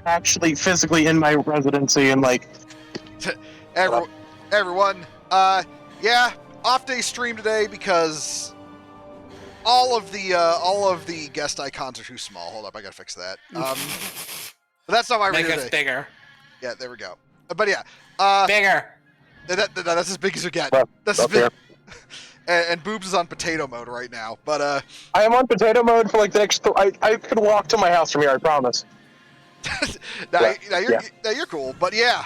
actually physically in my residency and like. Everyone, yeah, off day stream today because all of the guest icons are too small. Hold up, I gotta fix that. But that's not why we're Make here us today. bigger. Yeah, there we go. But yeah, Bigger. that's as big as you get. Well, That's as up there. big. And Boobs is on potato mode right now. But I am on potato mode for like the next. I could walk to my house from here. I promise. now you're cool. But yeah,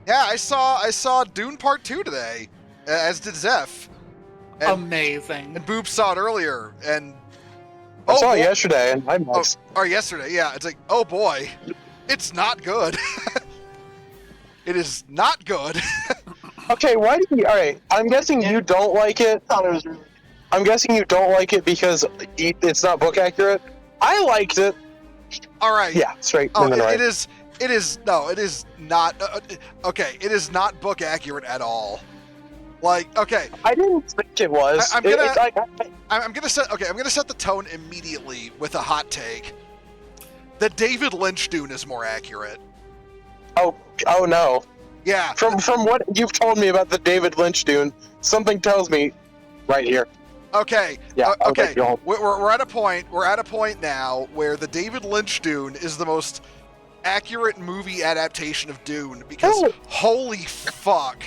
yeah, I saw Dune Part 2 today, as did Zeph. Amazing. And Boobs saw it earlier, and I saw it yesterday, and I'm or yesterday, yeah. It's like, oh boy, it's not good. It is not good. Okay, why do you? All right, I'm guessing you don't like it. I'm guessing you don't like it because it's not book accurate. I liked it. All right. Yeah, straight. Oh, right. it is not. Okay, it is not book accurate at all. Like, okay. I didn't think it was. I'm gonna set the tone immediately with a hot take. The David Lynch Dune is more accurate. Oh no. Yeah. From what you've told me about the David Lynch Dune, something tells me right here. Okay. Yeah. Okay. We're at a point. We're at a point now where the David Lynch Dune is the most accurate movie adaptation of Dune because holy fuck,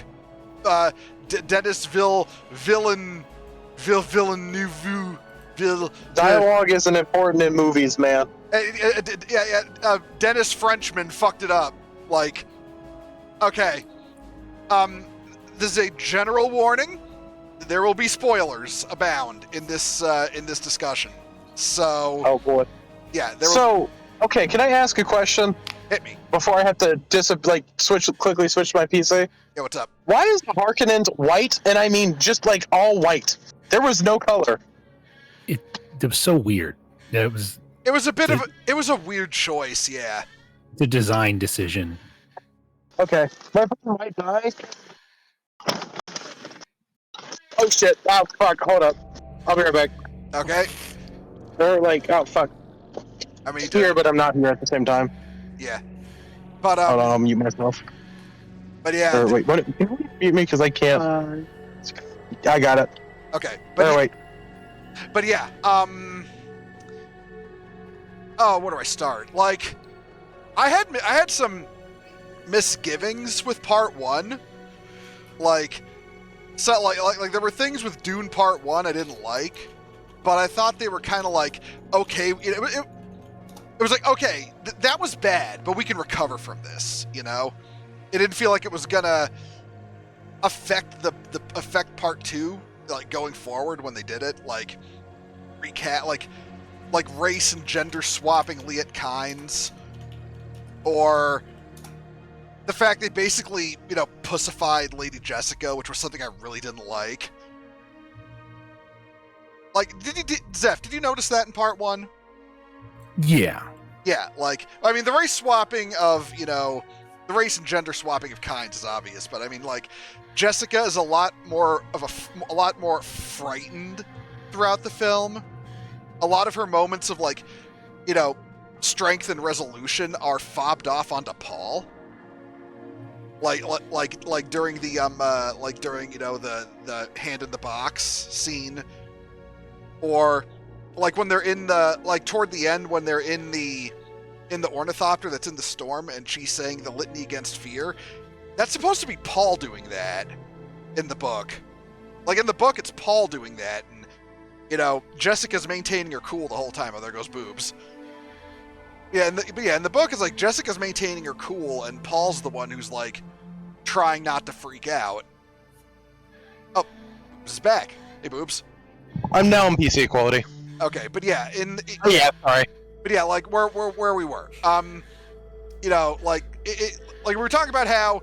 Denis Villeneuve. Dialogue isn't important in movies, man. Dennis Frenchman fucked it up. Like, okay. There's a general warning. There will be spoilers abound in this discussion. So. Oh boy. Yeah. Okay. Can I ask a question? Hit me before I have to quickly switch my PC. Yeah. What's up? Why is the Harkonnens white? And I mean, just like all white. There was no color. It was so weird. It was a weird choice. Yeah. The design decision. Okay. My brother might die. Oh shit! Oh fuck! Hold up. I'll be right back. Okay. They're like, oh fuck. I mean, here, but I'm not here at the same time. Yeah. But hold on, I'll mute myself. But yeah. Wait, what? Can you mute me? Because I can't. I got it. Okay. But wait. But yeah. Oh, where do I start? Like, I had some misgivings with Part 1. Like. So like there were things with Dune Part 1 I didn't like, but I thought they were kind of like, okay, it was like, okay, that was bad, but we can recover from this, you know? It didn't feel like it was gonna affect affect Part 2, like, going forward when they did it, like, like race and gender swapping Liet Kynes, or the fact they basically, pussified Lady Jessica, which was something I really didn't like. Like, Zeph, did you notice that in Part 1? Yeah. Yeah, like, I mean, the race swapping of, the race and gender swapping of Kynes is obvious, but I mean, like, Jessica is a lot more frightened throughout the film. A lot of her moments of, like, strength and resolution are fobbed off onto Paul. Like during the the hand in the box scene, or like when they're in the, like, toward the end when they're in the ornithopter that's in the storm and she's saying the litany against fear. That's supposed to be Paul doing that in the book. Like, in the book it's Paul doing that, and Jessica's maintaining her cool the whole time. Oh, there goes Boobs. Yeah, in the book it's like Jessica's maintaining her cool and Paul's the one who's like trying not to freak out. Oh, Boobs is back. Hey, Boobs. I'm now in PC quality. Okay, but yeah, yeah, sorry. But yeah, like where we were. Like we were talking about how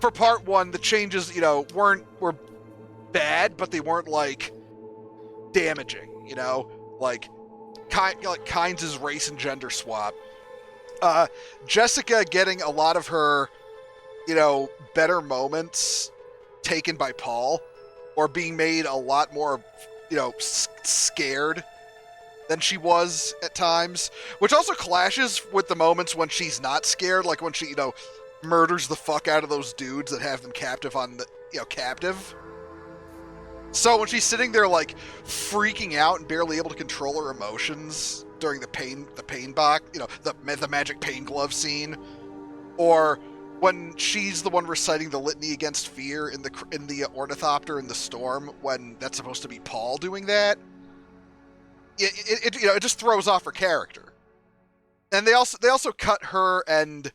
for Part 1 the changes, were bad, but they weren't like damaging, like Kynes' race and gender swap. Jessica getting a lot of her, better moments taken by Paul, or being made a lot more, scared than she was at times, which also clashes with the moments when she's not scared, like when she, murders the fuck out of those dudes that have them captive captive. So when she's sitting there, like, freaking out and barely able to control her emotions during the pain box, the magic pain glove scene, or when she's the one reciting the litany against fear in the ornithopter in the storm, when that's supposed to be Paul doing that, it just throws off her character. And they also cut her and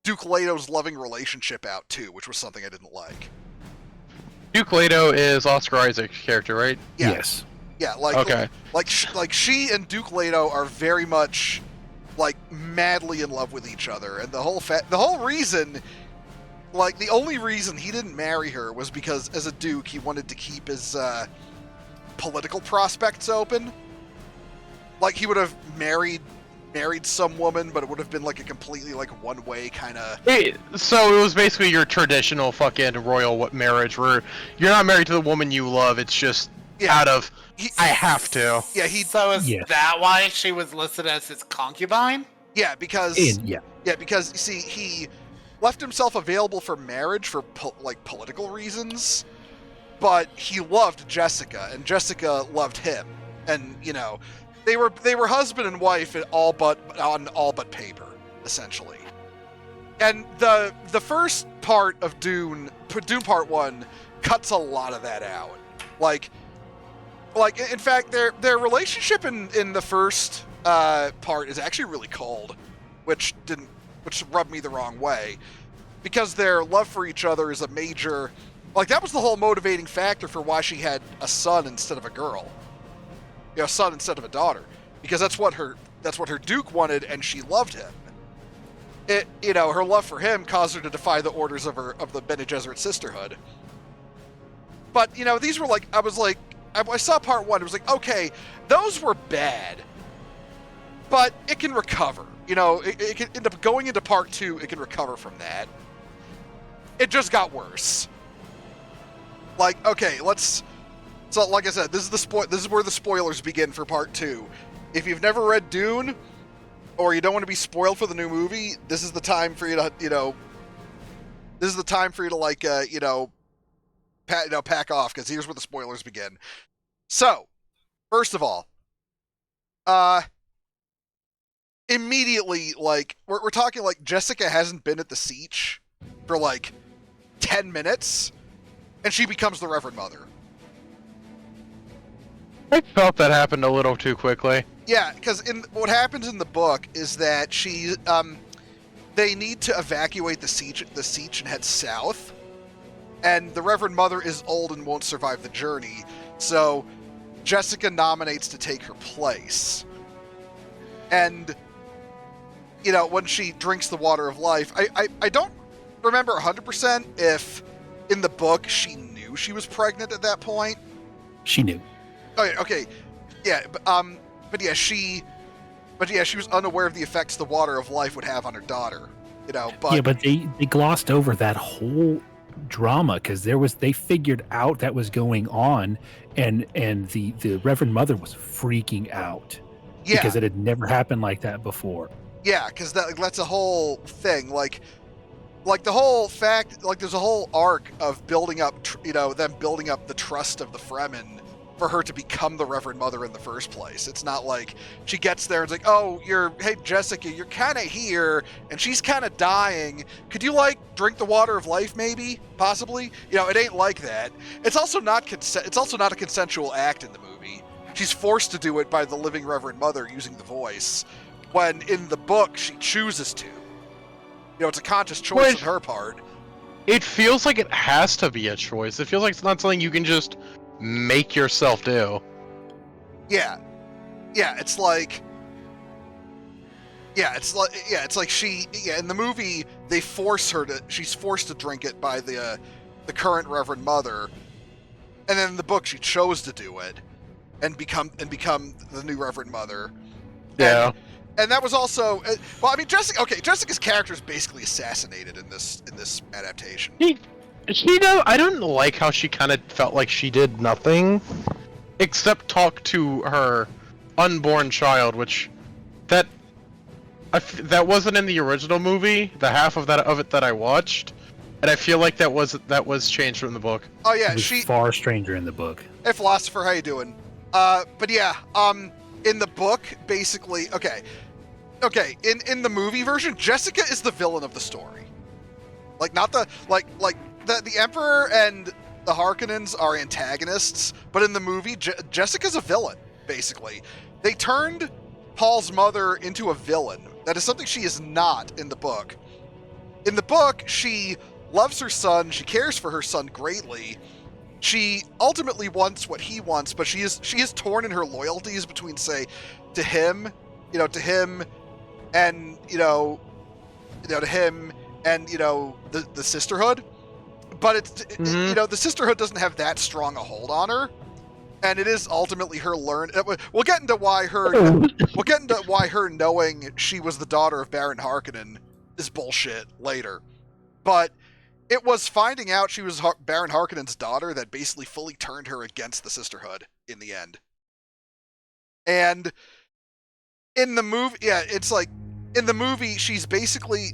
Duke Leto's loving relationship out too, which was something I didn't like. Duke Leto is Oscar Isaac's character, right? Yeah. Yes. Yeah, Okay. like she and Duke Leto are very much like madly in love with each other, and the whole reason, like the only reason he didn't marry her was because as a duke he wanted to keep his political prospects open. Like he would have married some woman, but it would have been like a completely like one-way kind of. So it was basically your traditional fucking royal marriage, where you're not married to the woman you love. It's just out of I have to. Yeah, So is that why she was listed as his concubine? Yeah, because because you see, he left himself available for marriage for political reasons, but he loved Jessica, and Jessica loved him, and they were husband and wife on all but paper, essentially. And the first part of Dune Part 1 cuts a lot of that out. Like in fact, their relationship in the first part is actually really cold, which rubbed me the wrong way, because their love for each other is a major, like that was the whole motivating factor for why she had a son instead of a girl, a son instead of a daughter, because that's what her Duke wanted, and she loved him. Her love for him caused her to defy the orders of the Bene Gesserit Sisterhood. But these were like, I saw part 1, it was like, okay, those were bad, but it can recover. It can end up going into part 2, it can recover from that. It just got worse. Like, okay, so like I said, this is where the spoilers begin for part 2. If you've never read Dune, or you don't want to be spoiled for the new movie, this is the time for you to, pack off, because here's where the spoilers begin. So, first of all, immediately, like, we're talking like Jessica hasn't been at the Siege for like 10 minutes, and she becomes the Reverend Mother. I felt that happened a little too quickly. Yeah, because what happens in the book is that they need to evacuate the Siege and head south. And the Reverend Mother is old and won't survive the journey, so Jessica nominates to take her place. And, when she drinks the water of life, I don't remember 100% if in the book she knew she was pregnant at that point. She knew. Okay. Yeah, she was unaware of the effects the water of life would have on her daughter. But they glossed over that whole drama, because they figured out that was going on, and the Reverend Mother was freaking out because it had never happened like that before. Yeah, because that's a whole thing. Like the whole fact, like there's a whole arc of building up, them building up the trust of the Fremen for her to become the Reverend Mother in the first place. It's not like she gets there and it's like, hey Jessica, you're kind of here and she's kind of dying. Could you drink the water of life, maybe, possibly? It ain't like that. It's also not a consensual act in the movie. She's forced to do it by the living Reverend Mother using the voice, when in the book she chooses to. It's a conscious choice on her part. It feels like it has to be a choice. It feels like it's not something you can just make yourself do. Yeah, it's like in the movie she's forced to drink it by the current Reverend Mother, and then in the book she chose to do it and become the new Reverend Mother. Yeah. And that was also Jessica's character is basically assassinated in this adaptation. I don't like how she kind of felt like she did nothing except talk to her unborn child, which that that wasn't in the original movie. The half of it that I watched, and I feel like that was changed from the book. Oh yeah, It was far stranger in the book. Hey, philosopher, how you doing? But yeah, in the book, basically, okay, in the movie version, Jessica is the villain of the story. Like, not the the Emperor and the Harkonnens are antagonists, but in the movie, Jessica's a villain. Basically, they turned Paul's mother into a villain. That is something she is not in the book. In the book, she loves her son. She cares for her son greatly. She ultimately wants what he wants, but she is torn in her loyalties between, say, to him and to him and the sisterhood. But the sisterhood doesn't have that strong a hold on her, and it is ultimately her We'll get into why her knowing she was the daughter of Baron Harkonnen is bullshit later, but it was finding out she was Baron Harkonnen's daughter that basically fully turned her against the sisterhood in the end. And in the movie, it's like in the movie,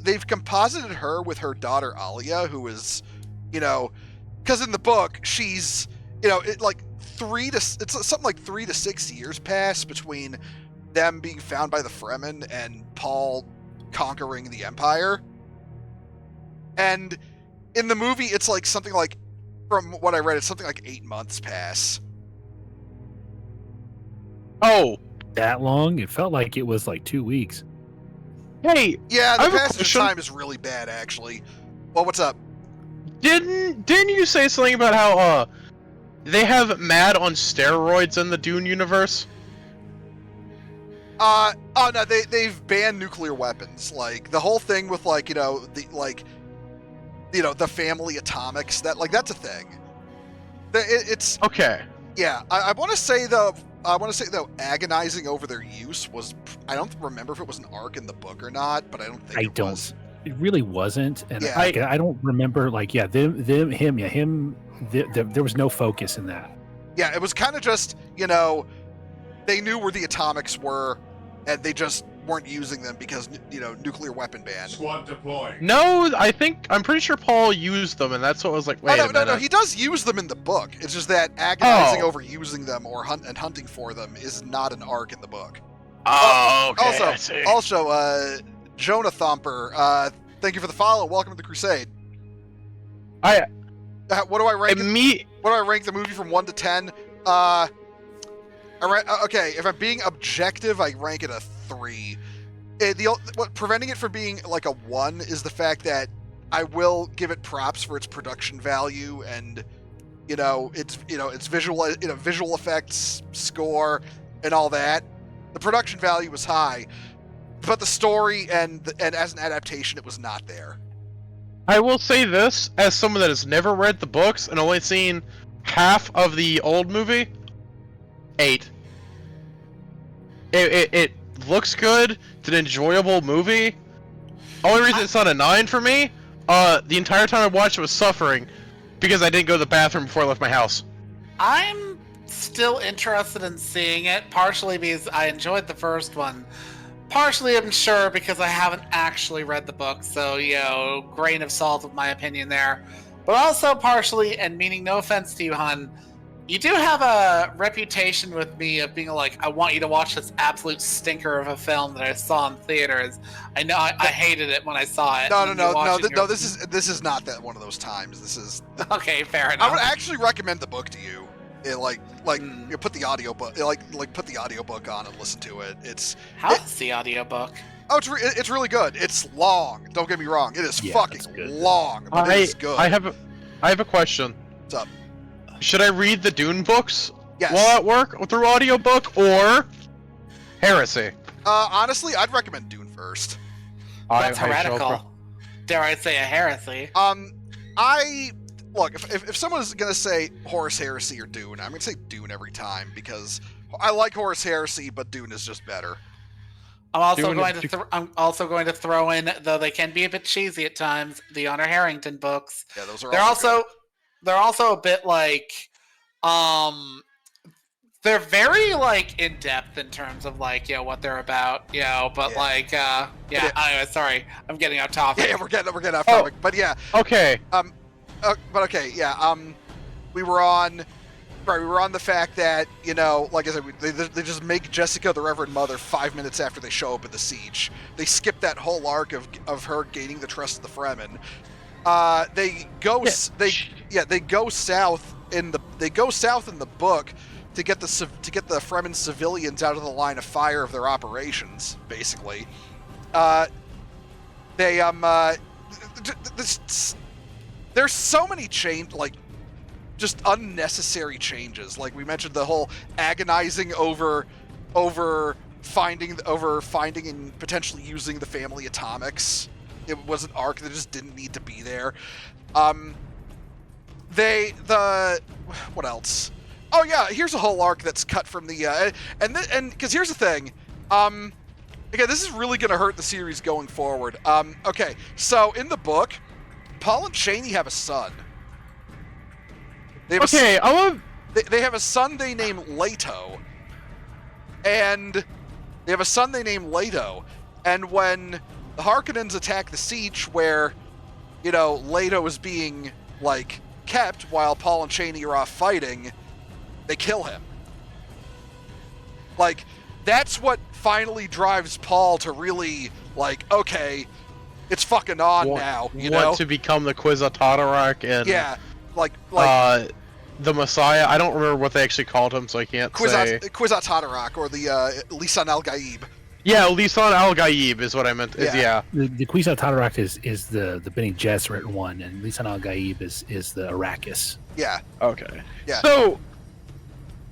they've composited her with her daughter Alia, who is, because in the book she's, it's something like 3 to 6 years pass between them being found by the Fremen and Paul conquering the Empire. And in the movie, it's like something like, from what I read, it's something like 8 months pass. Oh, that long? It felt like it was like 2 weeks. Hey, yeah, the passage of time is really bad, actually. Well, what's up? Didn't you say something about how they have Mad on steroids in the Dune universe? Oh no, they've banned nuclear weapons. Like the whole thing with the family atomics, that's a thing. It's okay. Yeah, I want to say though, agonizing over their use was. I don't remember if it was an arc in the book or not, but I don't think it was. It really wasn't, and Yeah. I don't remember. Him. There was no focus in that. Yeah, it was kind of just they knew where the atomics were, and they just weren't using them because nuclear weapon ban. Squad deploying. No, I'm pretty sure Paul used them, and that's what I was like. Wait a minute. No, he does use them in the book. It's just that agonizing over using them or hunting for them is not an arc in the book. Oh, okay. Also, Jonah Thumper, thank you for the follow. Welcome to the Crusade. What do I rank? What do I rank the movie from 1 to 10? Okay, if I'm being objective, I rank it a 3. What preventing it from being like a 1 is the fact that I will give it props for its production value and its visual effects, score, and all that. The production value was high, but the story and as an adaptation, it was not there. I will say this, as someone that has never read the books and only seen half of the old movie, 8. It looks good. It's an enjoyable movie. Only reason it's not a 9 for me, the entire time I watched it was suffering because I didn't go to the bathroom before I left my house. I'm still interested in seeing it, partially because I enjoyed the first one. Partially, I'm sure, because I haven't actually read the book, so, grain of salt of my opinion there. But also partially, and meaning no offense to you, hun, you do have a reputation with me of being like, I want you to watch this absolute stinker of a film that I saw in theaters. I know I hated it when I saw it. No. This is not that one of those times. This is okay. Fair enough. I would actually recommend the book to you. Put the audiobook, put the audiobook on and listen to it. How's the audiobook? Oh, it's really good. It's long. Don't get me wrong. It is fucking long, but it is good. I have a question. What's up? Should I read the Dune books Yes. while at work through audiobook or Heresy? Honestly, I'd recommend Dune first. That's heretical. Dare I say a heresy? Look, if someone's gonna say Horus Heresy or Dune, I'm gonna say Dune every time because I like Horus Heresy, but Dune is just better. I'm also going to throw in, though they can be a bit cheesy at times, the Honor Harrington books. Yeah, those are. They're also a bit like, they're very like in depth in terms of like what they're about, but anyway, sorry, I'm getting off topic. Yeah, we're getting off topic, but yeah. Okay. We were on the fact that, like I said, they just make Jessica the Reverend Mother 5 minutes after they show up at the siege. They skip that whole arc of her gaining the trust of the Fremen. They go south in the book to get the Fremen civilians out of the line of fire of their operations, basically. There's so many just unnecessary changes. Like we mentioned, the whole agonizing over finding and potentially using the family atomics. It was an arc that just didn't need to be there. What else? Oh yeah, here's a whole arc that's cut from the and because here's the thing. Again, this is really gonna hurt the series going forward. Okay, so in the book, Paul and Chani have a son. They have a son they name Leto. And when the Harkonnens attack the siege where, Leto is being, kept while Paul and Chani are off fighting, they kill him. That's what finally drives Paul to really, okay, it's fucking on now, Want to become the Kwisatz and... Yeah, the Messiah. I don't remember what they actually called him, so I can't say. Kwisatz Haderach, or the Lisan al-Gaib. Yeah, Lisan al-Gaib is what I meant. Yeah. The Kwisatz Haderach is the Bene Gesserit one, and Lisan al-Gaib is the Arrakis. Yeah. Okay. Yeah. So,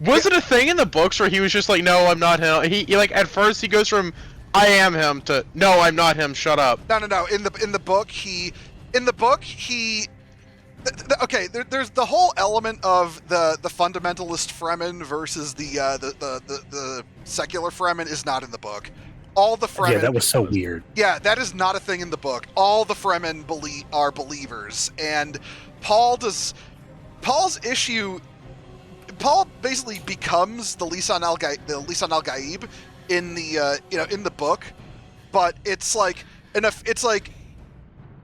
was it a thing in the books where he was just like, no, I'm not him? He at first he goes from, I am him to, no, I'm not him. Shut up. No. In the book he. Okay, there's the whole element of the fundamentalist Fremen versus the secular Fremen is not in the book. All the Fremen... Yeah, that was so weird. Yeah, that is not a thing in the book. All the Fremen are believers, and Paul basically becomes the Lisan al-Gaib in the book, but it's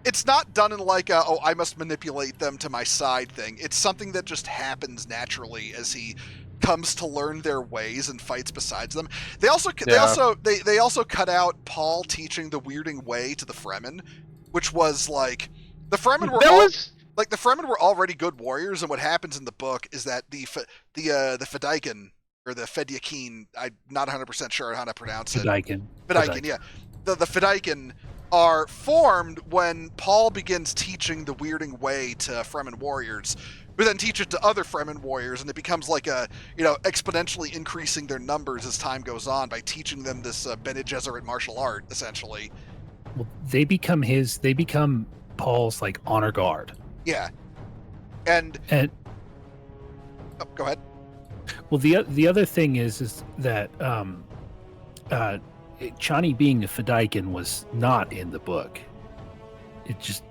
it's not done in I must manipulate them to my side thing. It's something that just happens naturally as he comes to learn their ways and fights besides them. They also cut out Paul teaching the weirding way to the Fremen, which was the Fremen were the Fremen were already good warriors, and what happens in the book is that the Fedaykin or the Fedaykin, I'm not 100% sure how to pronounce it. Fedaykin, yeah. The Fedaykin are formed when Paul begins teaching the weirding way to Fremen warriors, who then teach it to other Fremen warriors, and it becomes exponentially increasing their numbers as time goes on by teaching them this Bene Gesserit martial art, essentially. Well, they become Paul's honor guard. Yeah, and oh, go ahead. Well, the other thing is that Chani being a Fedaykin was not in the book. It just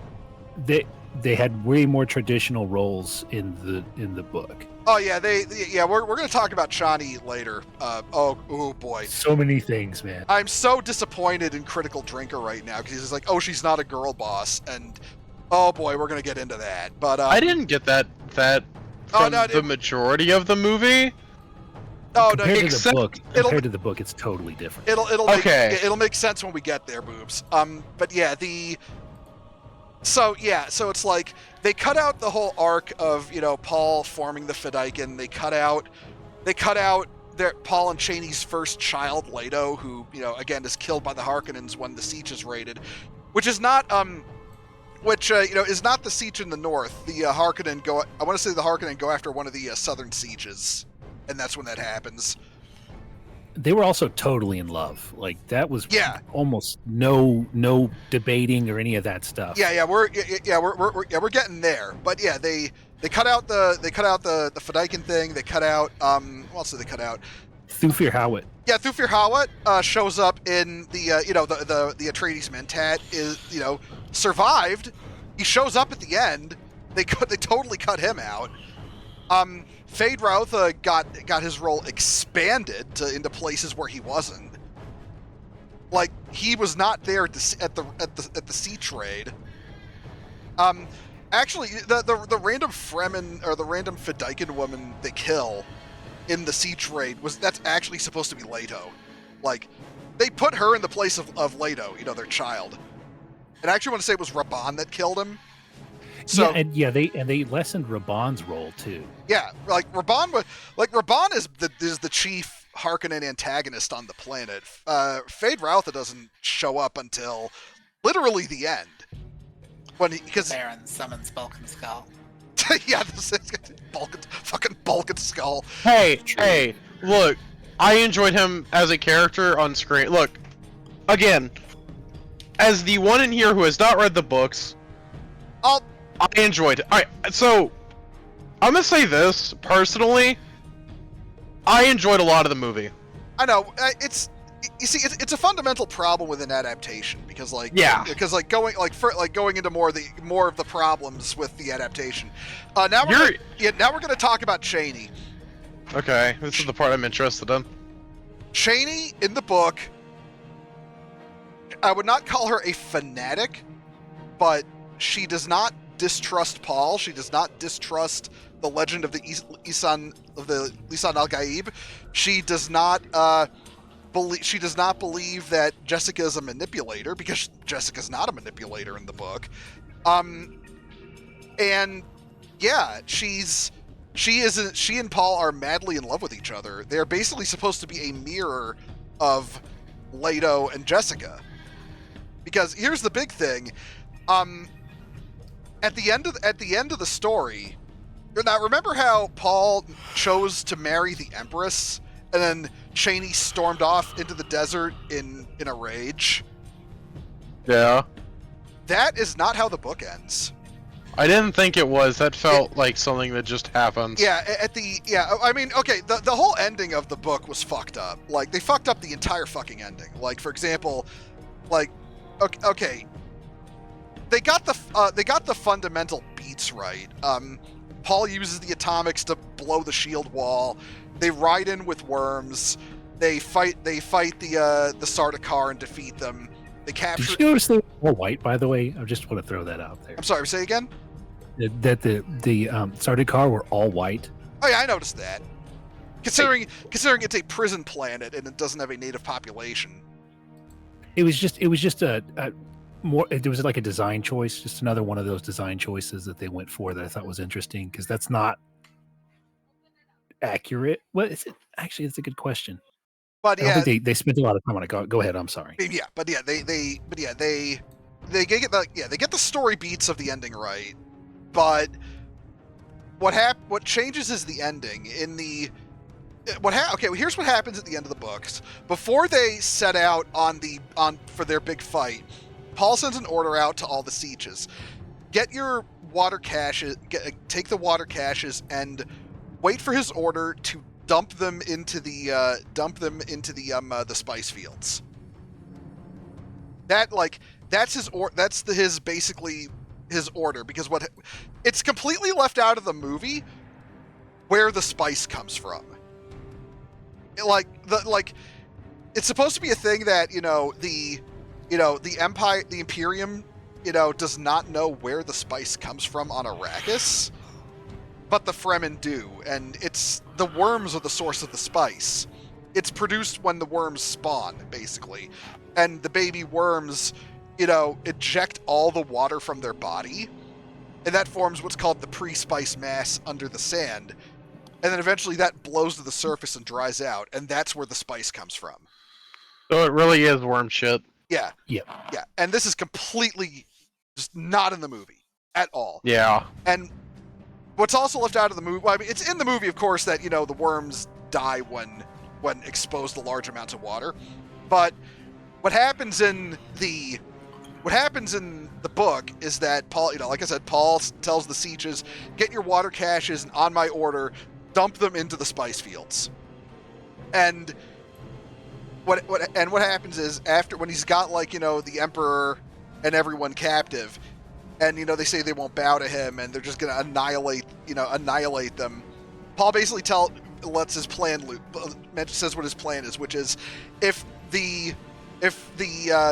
they had way more traditional roles in the book. Oh yeah, we're going to talk about Chani later. Oh boy, so many things, man. I'm so disappointed in Critical Drinker right now because he's like, oh, she's not a girl boss, and oh boy, we're going to get into that. But I didn't get that from the majority of the movie. Oh, compared to the book, it's totally different. It'll make sense when we get there, boobs. But yeah, so it's they cut out the whole arc of Paul forming the Fedaykin. They cut out Paul and Chani's first child, Leto, who again is killed by the Harkonnens when the siege is raided, which is not is not the siege in the north. The Harkonnen go. I want to say the Harkonnen go after one of the southern sieges. And that's when that happens. They were also totally in love. That was almost no debating or any of that stuff. We're getting there. But yeah, they cut out the Fedaykin thing. They cut out what else did they cut out? Thufir Hawat. Yeah, Thufir Hawat shows up in the the Atreides Mentat is survived. He shows up at the end. They totally cut him out. Feyd-Rautha got his role expanded into places where he wasn't. Like, he was not there at the sea trade. Actually, the random Fremen or the random Fedaykin woman they kill in the sea trade that's actually supposed to be Leto. Like, they put her in the place of Leto, their child. And I actually want to say it was Rabban that killed him. So, they lessened Rabban's role too. Yeah, like Rabban is the chief Harkonnen antagonist on the planet. Feyd-Rautha doesn't show up until literally the end. Because Baron summons Balkan Skull. Yeah, fucking Balkan Skull. Hey, look, I enjoyed him as a character on screen. Look, again, as the one in here who has not read the books, I enjoyed it. Alright, so, I'm gonna say this, personally, I enjoyed a lot of the movie. I know, it's a fundamental problem with an adaptation, because going into more of the problems with the adaptation. Now we're gonna talk about Chani. Okay, this is the part I'm interested in. Chani, in the book, I would not call her a fanatic, but she does not distrust Paul. She does not distrust the legend of the Lisan al-Gaib. She does not believe that Jessica is a manipulator, because Jessica's not a manipulator in the book. And yeah, she and Paul are madly in love with each other. They're basically supposed to be a mirror of Leto and Jessica. Because here's the big thing. At the end of the story, now remember how Paul chose to marry the Empress, and then Chani stormed off into the desert in a rage? Yeah. That is not how the book ends. I didn't think it was. That felt like something that just happens. Yeah, I mean, okay, the whole ending of the book was fucked up. Like, they fucked up the entire fucking ending. Like, for example, like, okay, they got the fundamental beats right. Paul uses the atomics to blow the shield wall. They ride in with worms. They fight the Sardaukar and defeat them. They capture. Did you notice they were all white, by the way? I just want to throw that out there. I'm sorry, say again? That the Sardaukar were all white. Oh yeah, I noticed that. Considering it's a prison planet and it doesn't have a native population. It was just a more. It was like a design choice, just another one of those design choices that they went for that I thought was interesting, because that's not accurate. What is it? Actually, it's a good question. But I don't think they spent a lot of time on it. Go ahead. I'm sorry. They get the story beats of the ending right. But what changes is the ending. Here's what happens at the end of the books. Before they set out for their big fight, Paul sends an order out to all the sieges. Get your water caches, take the water caches, and wait for his order to dump them into the spice fields. That's basically his order, because it's completely left out of the movie where the spice comes from. It's supposed to be a thing that the Empire, the Imperium, does not know where the spice comes from on Arrakis, but the Fremen do, and the worms are the source of the spice. It's produced when the worms spawn, basically, and the baby worms eject all the water from their body, and that forms what's called the pre-spice mass under the sand, and then eventually that blows to the surface and dries out, and that's where the spice comes from. So it really is worm shit. Yeah. Yep. Yeah, and this is completely just not in the movie at all. Yeah. And what's also left out of the movie, well, I mean, it's in the movie, of course, that, the worms die when exposed to large amounts of water, but what happens in the book is that Paul, like I said, Paul tells the sieges, get your water caches, and on my order, dump them into the spice fields. And what happens is, after, when he's got, the Emperor and everyone captive, and, they say they won't bow to him, and they're just going to annihilate them, Paul basically lets his plan loop. Says what his plan is, which is if the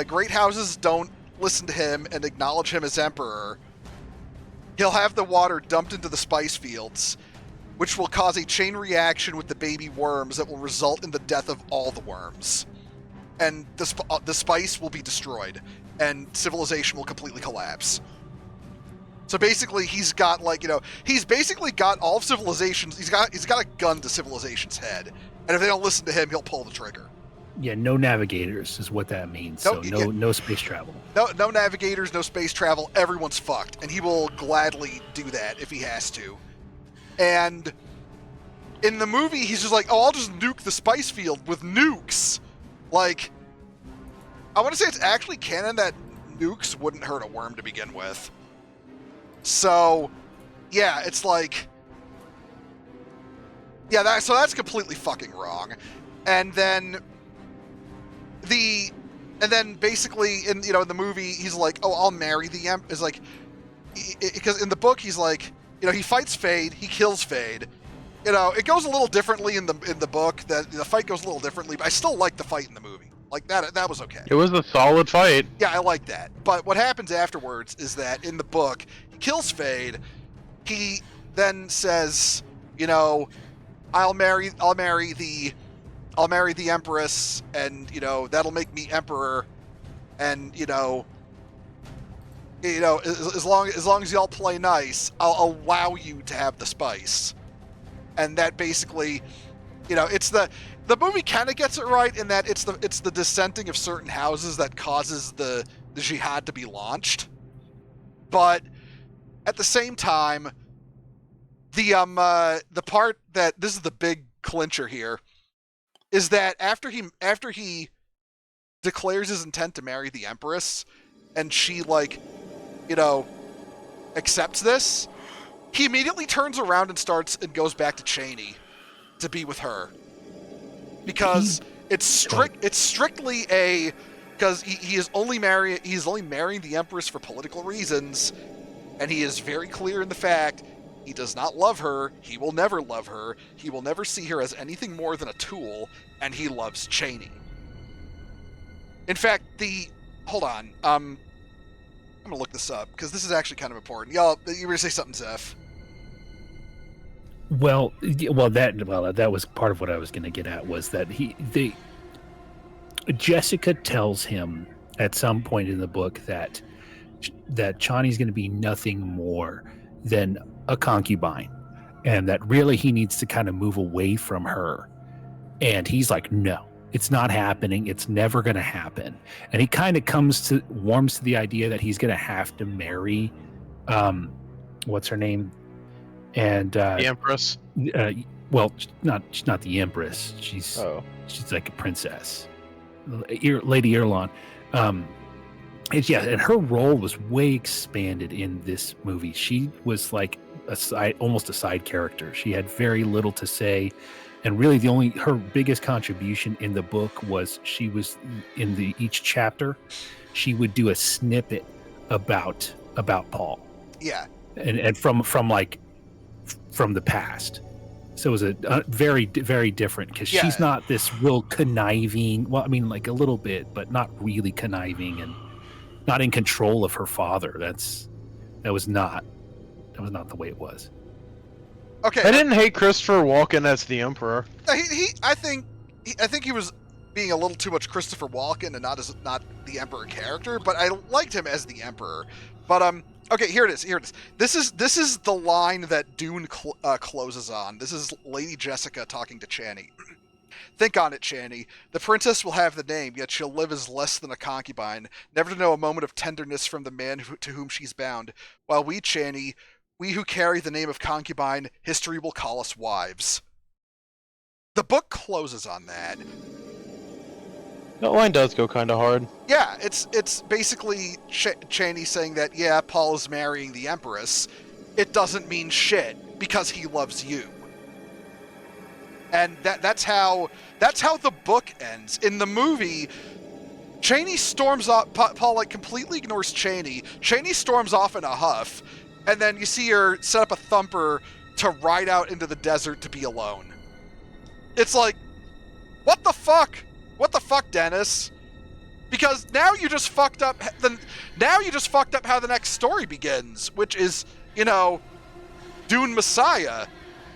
great houses don't listen to him and acknowledge him as emperor, he'll have the water dumped into the spice fields, which will cause a chain reaction with the baby worms that will result in the death of all the worms. And the spice will be destroyed, and civilization will completely collapse. So basically, he's got he's basically got all of civilizations. He's got a gun to civilization's head, and if they don't listen to him, he'll pull the trigger. Yeah, no navigators is what that means. No space travel. No navigators, no space travel. Everyone's fucked, and he will gladly do that if he has to. And in the movie, he's just like, oh, I'll just nuke the spice field with nukes. Like, I want to say it's actually canon that nukes wouldn't hurt a worm to begin with. So, yeah, it's like, yeah, so that's completely fucking wrong. And then basically in the movie, he's like, oh, I'll marry the Empress. Is like, because in the book, he's like, he fights Fade, he kills Fade. It goes a little differently in the book. That the fight goes a little differently, but I still like the fight in the movie. Like that was okay. It was a solid fight. Yeah, I like that. But what happens afterwards is that in the book, he kills Fade. He then says, I'll marry the Empress, and that'll make me emperor, and as long as y'all play nice, I'll allow you to have the spice. And that basically, it's the movie kind of gets it right in that it's the dissenting of certain houses that causes the jihad to be launched. But at the same time, the part that this is the big clincher here is that after he declares his intent to marry the Empress, and she accepts this, he immediately turns around and goes back to Cheney to be with her, because it's strictly because he is only marrying the Empress for political reasons, and he is very clear in the fact he does not love her. He will never love her. He will never see her as anything more than a tool, and he loves Cheney. In fact, hold on, I'm gonna look this up because this is actually kind of important. Y'all, you were gonna say something, Zeph? Well, that was part of what I was going to get at, was that Jessica tells him at some point in the book that Chani's going to be nothing more than a concubine, and that really he needs to kind of move away from her. And he's like, no, it's not happening. It's never going to happen. And he kind of warms to the idea that he's going to have to marry, what's her name? And the Empress. She's not the Empress. She's like a princess, Lady Erlon. And her role was way expanded in this movie. She was like almost a side character. She had very little to say, and really her biggest contribution in the book was she was in each chapter, she would do a snippet about Paul. Yeah, and from the past. So it was a very, very different, because she's not this real conniving, well, I mean, like a little bit, but not really conniving and not in control of her father. That was not the way it was. Okay. I didn't hate Christopher Walken as the Emperor. I think he was being a little too much Christopher Walken and not the Emperor character, but I liked him as the Emperor. But okay, here it is. This is the line that Dune closes on. This is Lady Jessica talking to Chani. Think on it, Chani. The princess will have the name, yet she'll live as less than a concubine, never to know a moment of tenderness from the man to whom she's bound. While we, Chani, we who carry the name of concubine, history will call us wives. The book closes on that. That line does go kind of hard. Yeah, it's basically Chani saying that, yeah, Paul is marrying the Empress. It doesn't mean shit because he loves you. And that's how the book ends. In the movie, Chani storms off. Paul completely ignores Chani. Chani storms off in a huff, and then you see her set up a thumper to ride out into the desert to be alone. It's like, what the fuck? What the fuck, Dennis? Because now you just fucked up how the next story begins, which is, you know, Dune Messiah,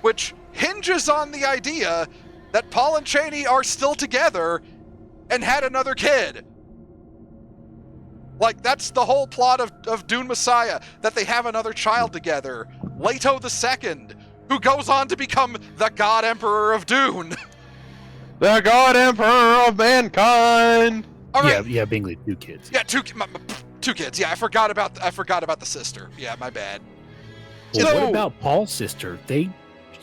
which hinges on the idea that Paul and Chani are still together and had another kid. Like, that's the whole plot of Dune Messiah, that they have another child together, Leto II, who goes on to become the God Emperor of Dune. The God Emperor of mankind! All right. Yeah, Bingley, 2 kids. Yeah, two kids. Yeah, I forgot about the sister. Yeah, my bad. Well, what about Paul's sister?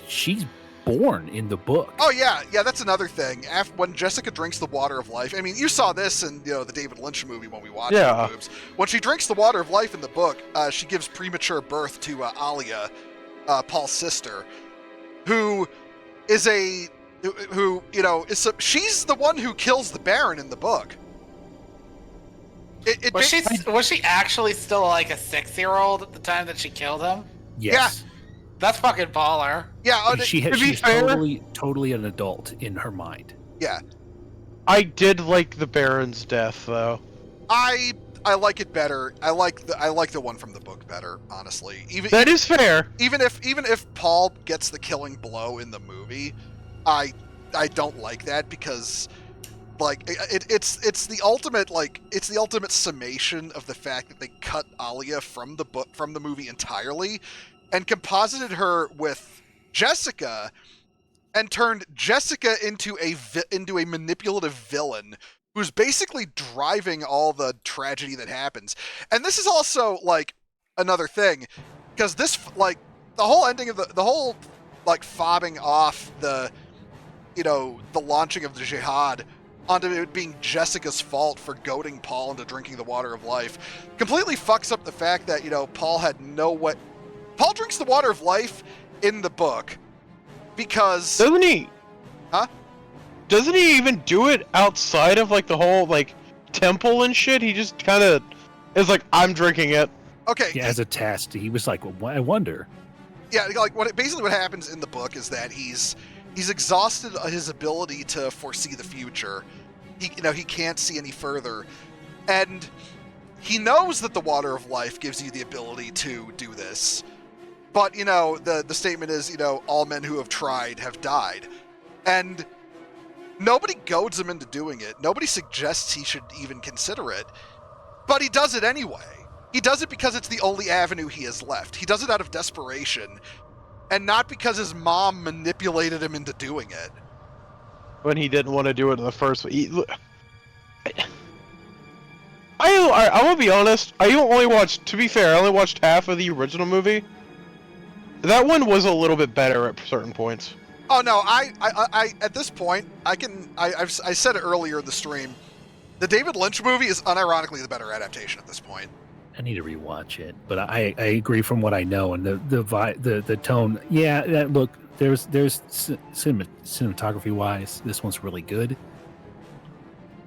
She's born in the book. Oh yeah, that's another thing. When Jessica drinks the water of life, I mean, you saw this in the David Lynch movie when we watched it. When she drinks the water of life in the book, she gives premature birth to Alia, Paul's sister, who is she's the one who kills the Baron in the book. Was she actually still like a 6-year-old at the time that she killed him? Yes. Yeah. That's fucking baller. Yeah, she's totally an adult in her mind. Yeah. I did like the Baron's death, though. I like it better. I like the one from the book better, honestly. That is fair. Even if Paul gets the killing blow in the movie, I don't like that because, like, it's the ultimate summation of the fact that they cut Alia from the movie entirely, and composited her with Jessica, and turned Jessica into a manipulative villain who's basically driving all the tragedy that happens. And this is also, like, another thing, because this, like, the whole ending of the whole, like, fobbing off the launching of the jihad onto it being Jessica's fault for goading Paul into drinking the water of life completely fucks up the fact that, Paul had Paul drinks the water of life in the book because... Doesn't he? Huh? Doesn't he even do it outside of, like, the whole, like, temple and shit? He just kind of is like, I'm drinking it. Okay. Yeah, as a test. He was like, well, I wonder. Yeah, like, basically what happens in the book is that he's exhausted his ability to foresee the future. He can't see any further. And he knows that the water of life gives you the ability to do this. But, the statement is, all men who have tried have died. And nobody goads him into doing it. Nobody suggests he should even consider it. But he does it anyway. He does it because it's the only avenue he has left. He does it out of desperation, and not because his mom manipulated him into doing it. When he didn't want to do it in the first place. I will be honest, I only watched half of the original movie. That one was a little bit better at certain points. Oh no, I at this point, I said it earlier in the stream, the David Lynch movie is unironically the better adaptation at this point. I need to rewatch it, but I agree from what I know, and the tone. Yeah, look, there's cinematography wise, this one's really good,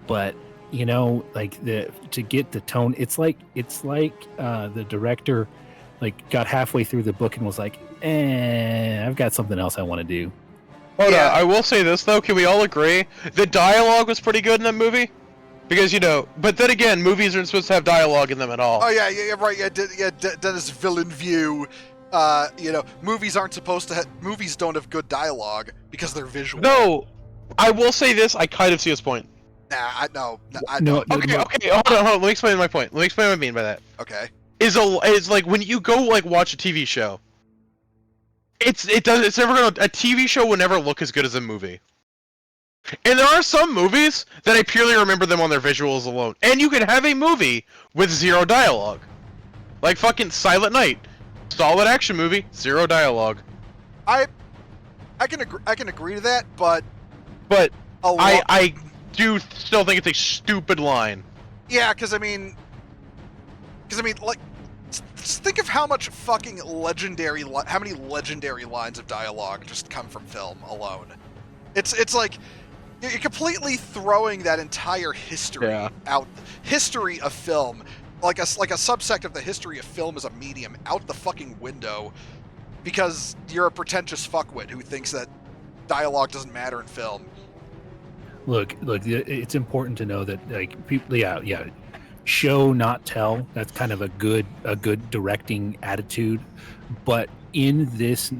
but to get the tone, it's like the director got halfway through the book and was like, I've got something else I want to do. Hold on, I will say this though, can we all agree the dialogue was pretty good in that movie? Because, but then again, movies aren't supposed to have dialogue in them at all. Oh, yeah, right, Denis Villeneuve, movies don't have good dialogue because they're visual. No, I will say this, I kind of see his point. Nah, no. Okay, hold on, let me explain my point. Let me explain what I mean by that. Okay. Is like, when you go, watch a TV show, a TV show will never look as good as a movie. And there are some movies that I purely remember them on their visuals alone. And you can have a movie with 0 dialogue. Like fucking Silent Night. Solid action movie, 0 dialogue. I can agree to that, but I do still think it's a stupid line. Yeah, because I mean, like, just think of how much fucking how many legendary lines of dialogue just come from film alone. It's like you're completely throwing that entire history out, history of film, like a subsect of the history of film as a medium, out the fucking window because you're a pretentious fuckwit who thinks that dialogue doesn't matter in film. Look, it's important to know that like people, yeah, show not tell. That's kind of a good directing attitude. But in this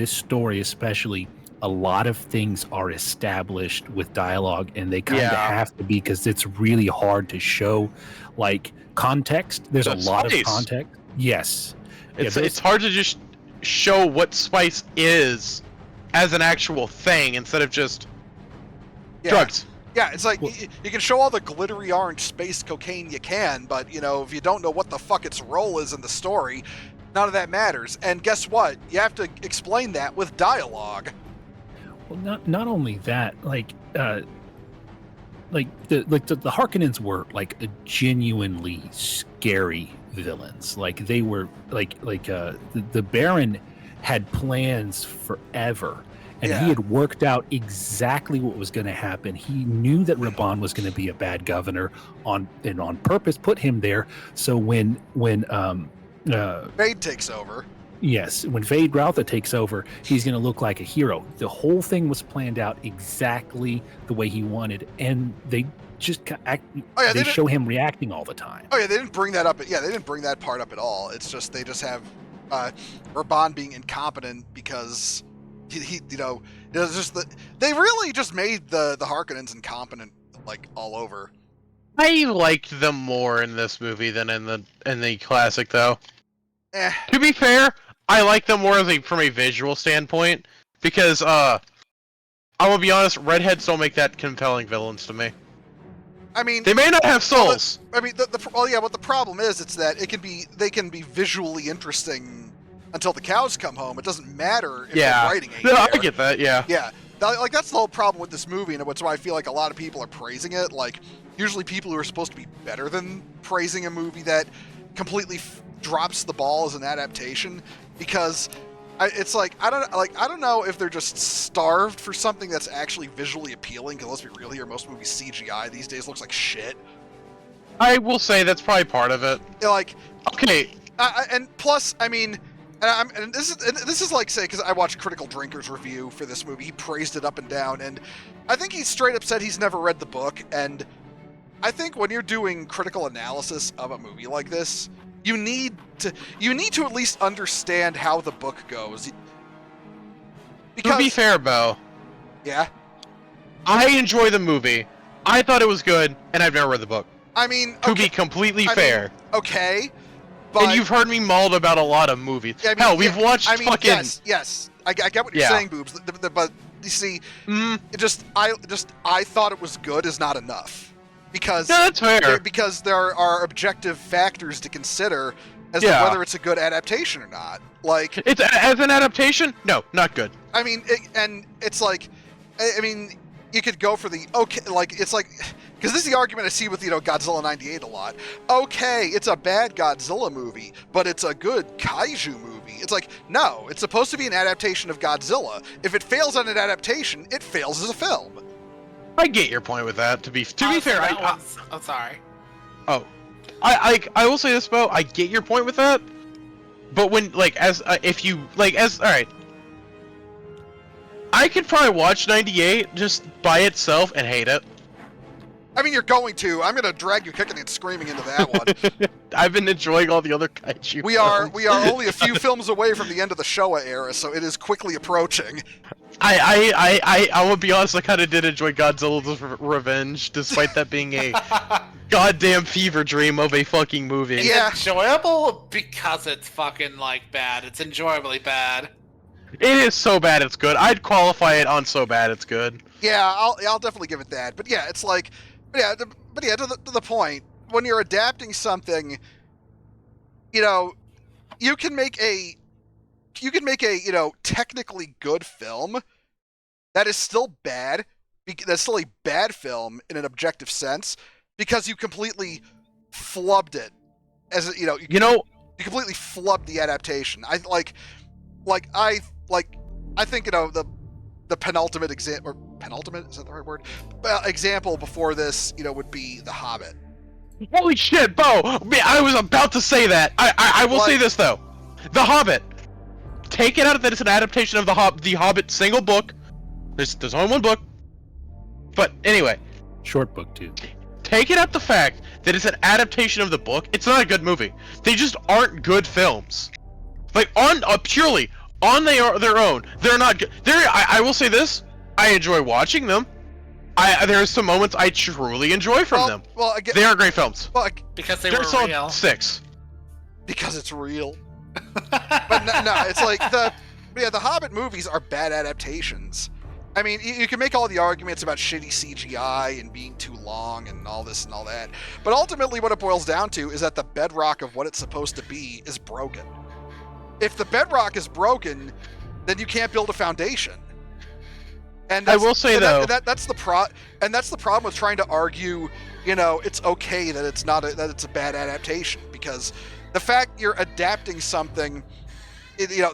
story, especially, a lot of things are established with dialogue, and they kind of have to be, because it's really hard to show like context. There's a lot of context. Yes, it's hard to just show what spice is as an actual thing instead of just drugs. Yeah, it's like you can show all the glittery orange space cocaine you can, but if you don't know what the fuck its role is in the story, none of that matters. And guess what? You have to explain that with dialogue. Well, not only that, like the Harkonnens were like a genuinely scary villains. Like they were the Baron had plans forever, and he had worked out exactly what was going to happen. He knew that Raban was going to be a bad governor on purpose put him there. So when Vade takes over. Yes, when Vade Routha takes over, he's going to look like a hero. The whole thing was planned out exactly the way he wanted, and they just they show him reacting all the time. Oh yeah, they didn't bring that up. Yeah, they didn't bring that part up at all. It's just they just have Raban being incompetent because he it was just they really just made the Harkonnens incompetent like all over. I liked them more in this movie than in the classic, though. To be fair, I like them more from a visual standpoint, because I will be honest, redheads don't make that compelling villains to me. I mean, they may not have souls. I mean, what the problem is, it's that they can be visually interesting until the cows come home. It doesn't matter if they're writing it. No, I get that. Yeah. Yeah. Like that's the whole problem with this movie, and that's why I feel like a lot of people are praising it. Like, usually people who are supposed to be better than praising a movie that completely drops the ball as an adaptation, because it's like I don't know if they're just starved for something that's actually visually appealing. Because let's be real here, most movies CGI these days looks like shit. I will say that's probably part of it. Like, okay, and plus, I mean, and this is like, say, because I watched Critical Drinker's review for this movie. He praised it up and down, and I think he straight up said he's never read the book. And I think when you're doing critical analysis of a movie like this, you need to at least understand how the book goes. Because, to be fair, Bo. Yeah? I enjoy the movie. I thought it was good, and I've never read the book. I mean, to be completely fair. Okay, but... And you've heard me mauled about a lot of movies. I mean, hell, we've watched fucking... Yes. I get what you're saying, Boobs, but you see, I thought it was good is not enough. Because that's fair. Because there are objective factors to consider as to whether it's a good adaptation or not. Like, it's as an adaptation, no, not good. I mean, it's like, I mean, you could go for the it's like, because this is the argument I see with Godzilla '98 a lot. Okay, it's a bad Godzilla movie, but it's a good kaiju movie. It's like, no, it's supposed to be an adaptation of Godzilla. If it fails on an adaptation, it fails as a film. I get your point with that. To be fair, I'm sorry. Oh, I will say this, Bo. I get your point with that, but when all right, I could probably watch '98 just by itself and hate it. I mean, you're going to. I'm going to drag you kicking and screaming into that one. I've been enjoying all the other kaiju. We are only a few films away from the end of the Showa era, so it is quickly approaching. I will be honest. I kind of did enjoy Godzilla's Revenge, despite that being a goddamn fever dream of a fucking movie. It's enjoyable because it's fucking bad. It's enjoyably bad. It is so bad it's good. I'd qualify it on so bad it's good. Yeah, I'll definitely give it that. But yeah, it's like, to the point, when you're adapting something, you can make a technically good film that is still bad. That's still a bad film in an objective sense because you completely flubbed it. You completely flubbed the adaptation. I think the penultimate example, or penultimate, is that the right word? Example before this, would be The Hobbit. Holy shit, Bo! Man, I was about to say that. I will say this though. The Hobbit. take it out that it's an adaptation of the Hobbit single book. There's only one book. But anyway, Short book too. take it out the fact that it's an adaptation of the book. It's not a good movie. They just aren't good films. Like purely on their own, they're not good. I will say this: I enjoy watching them. There are some moments I truly enjoy from them. Well, again, they are great films. Well, Because they They're were solid real. 6. because it's real. But no, it's like the Hobbit movies are bad adaptations. I mean, you can make all the arguments about shitty CGI and being too long and all this and all that, but ultimately what it boils down to is that the bedrock of what it's supposed to be is broken. If the bedrock is broken, then you can't build a foundation. And I will say though, that's the problem with trying to argue, it's okay that it's a bad adaptation, because the fact you're adapting something,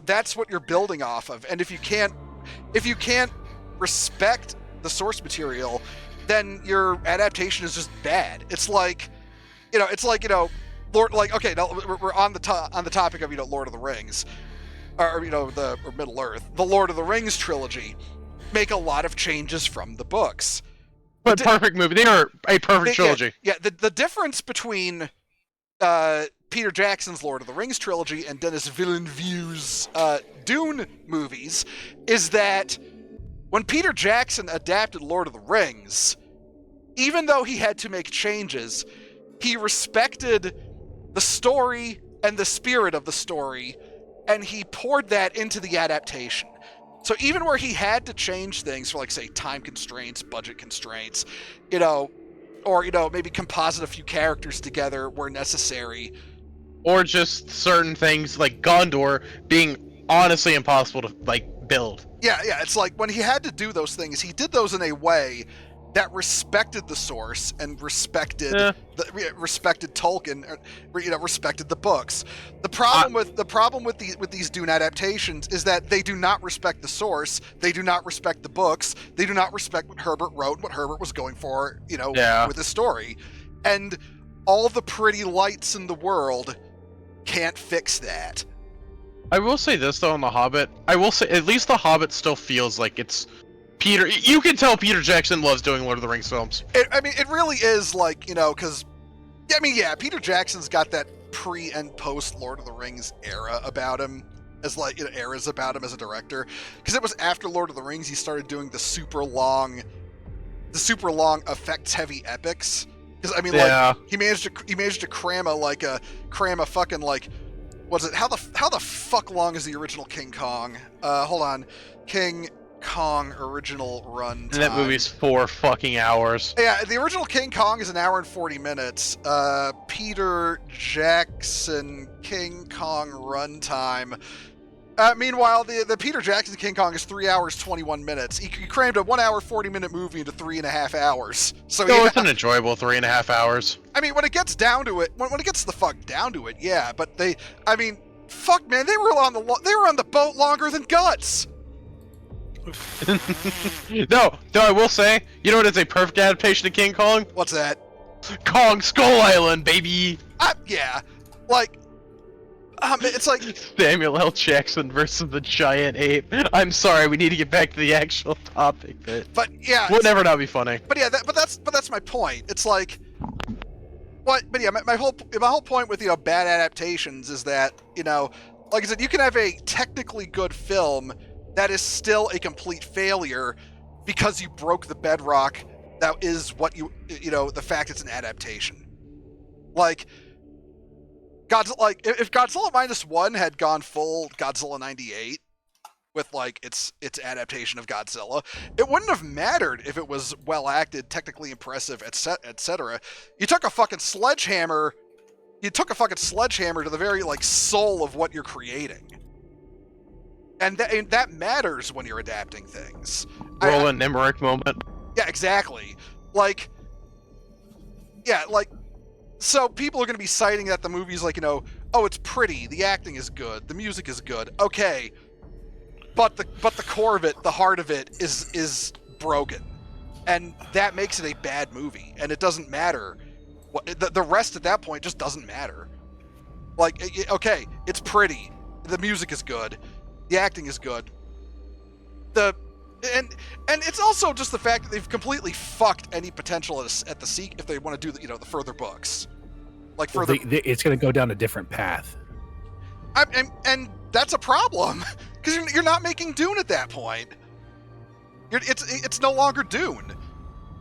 that's what you're building off of. And if you can't respect the source material, then your adaptation is just bad. It's like, Lord, like, okay, now we're on the topic of Lord of the Rings, or Middle Earth. The Lord of the Rings trilogy make a lot of changes from the books. but perfect movie. They are a perfect trilogy. Yeah, the difference between Peter Jackson's Lord of the Rings trilogy and Denis Villeneuve's Dune movies is that when Peter Jackson adapted Lord of the Rings, even though he had to make changes, he respected the story and the spirit of the story, and he poured that into the adaptation. So even where he had to change things for, like, say, time constraints, budget constraints, or, maybe composite a few characters together where necessary. Or just certain things like Gondor being honestly impossible to, build. Yeah, it's like when he had to do those things, he did those in a way that respected the source and respected respected Tolkien, respected the books. The problem with these Dune adaptations is that they do not respect the source, they do not respect the books, they do not respect what Herbert wrote, what Herbert was going for, with his story. And all the pretty lights in the world can't fix that. I will say this though on The Hobbit. I will say at least The Hobbit still feels like it's Peter. You can tell Peter Jackson loves doing Lord of the Rings films. It really is like, because Peter Jackson's got that pre and post Lord of the Rings era about him, as eras about him as a director. Because it was after Lord of the Rings he started doing the super long effects heavy epics. Because he managed to cram a fucking how the fuck long is the original King Kong? Hold on, King Kong original run time. And that movie's 4 fucking hours. Yeah, the original King Kong is 1 hour and 40 minutes. Peter Jackson King Kong runtime. Meanwhile, the Peter Jackson King Kong is 3 hours 21 minutes. He crammed a 1 hour 40 minute movie into 3.5 hours. So it's an enjoyable 3.5 hours. I mean, when it gets down to it, when it gets the fuck down to it, yeah. But fuck, man, they were on the boat longer than Guts. No, I will say, you know what is a perfect adaptation of King Kong? What's that? Kong Skull Island, baby! Yeah. It's like Samuel L. Jackson versus the giant ape. I'm sorry, we need to get back to the actual topic. But yeah, would never not be funny. But yeah, that's my point. It's like, what? But yeah, my whole point with bad adaptations is that like I said, you can have a technically good film that is still a complete failure because you broke the bedrock that is what the fact it's an adaptation. Like, if Godzilla -1 had gone full Godzilla 98 with its adaptation of Godzilla, it wouldn't have mattered if it was well acted, technically impressive, etc. You took a fucking sledgehammer to the very soul of what you're creating. And that matters when you're adapting things. Roland Emmerich moment. Yeah, exactly. So people are going to be citing that the movie's it's pretty, the acting is good, the music is good. Okay, but the core of it, the heart of it is broken, and that makes it a bad movie. And it doesn't matter. The rest at that point just doesn't matter. Okay, it's pretty, the music is good. The acting is good. And it's also just the fact that they've completely fucked any potential at the seek if they want to do the further books, like further. It's going to go down a different path. And that's a problem because you're not making Dune at that point. It's no longer Dune.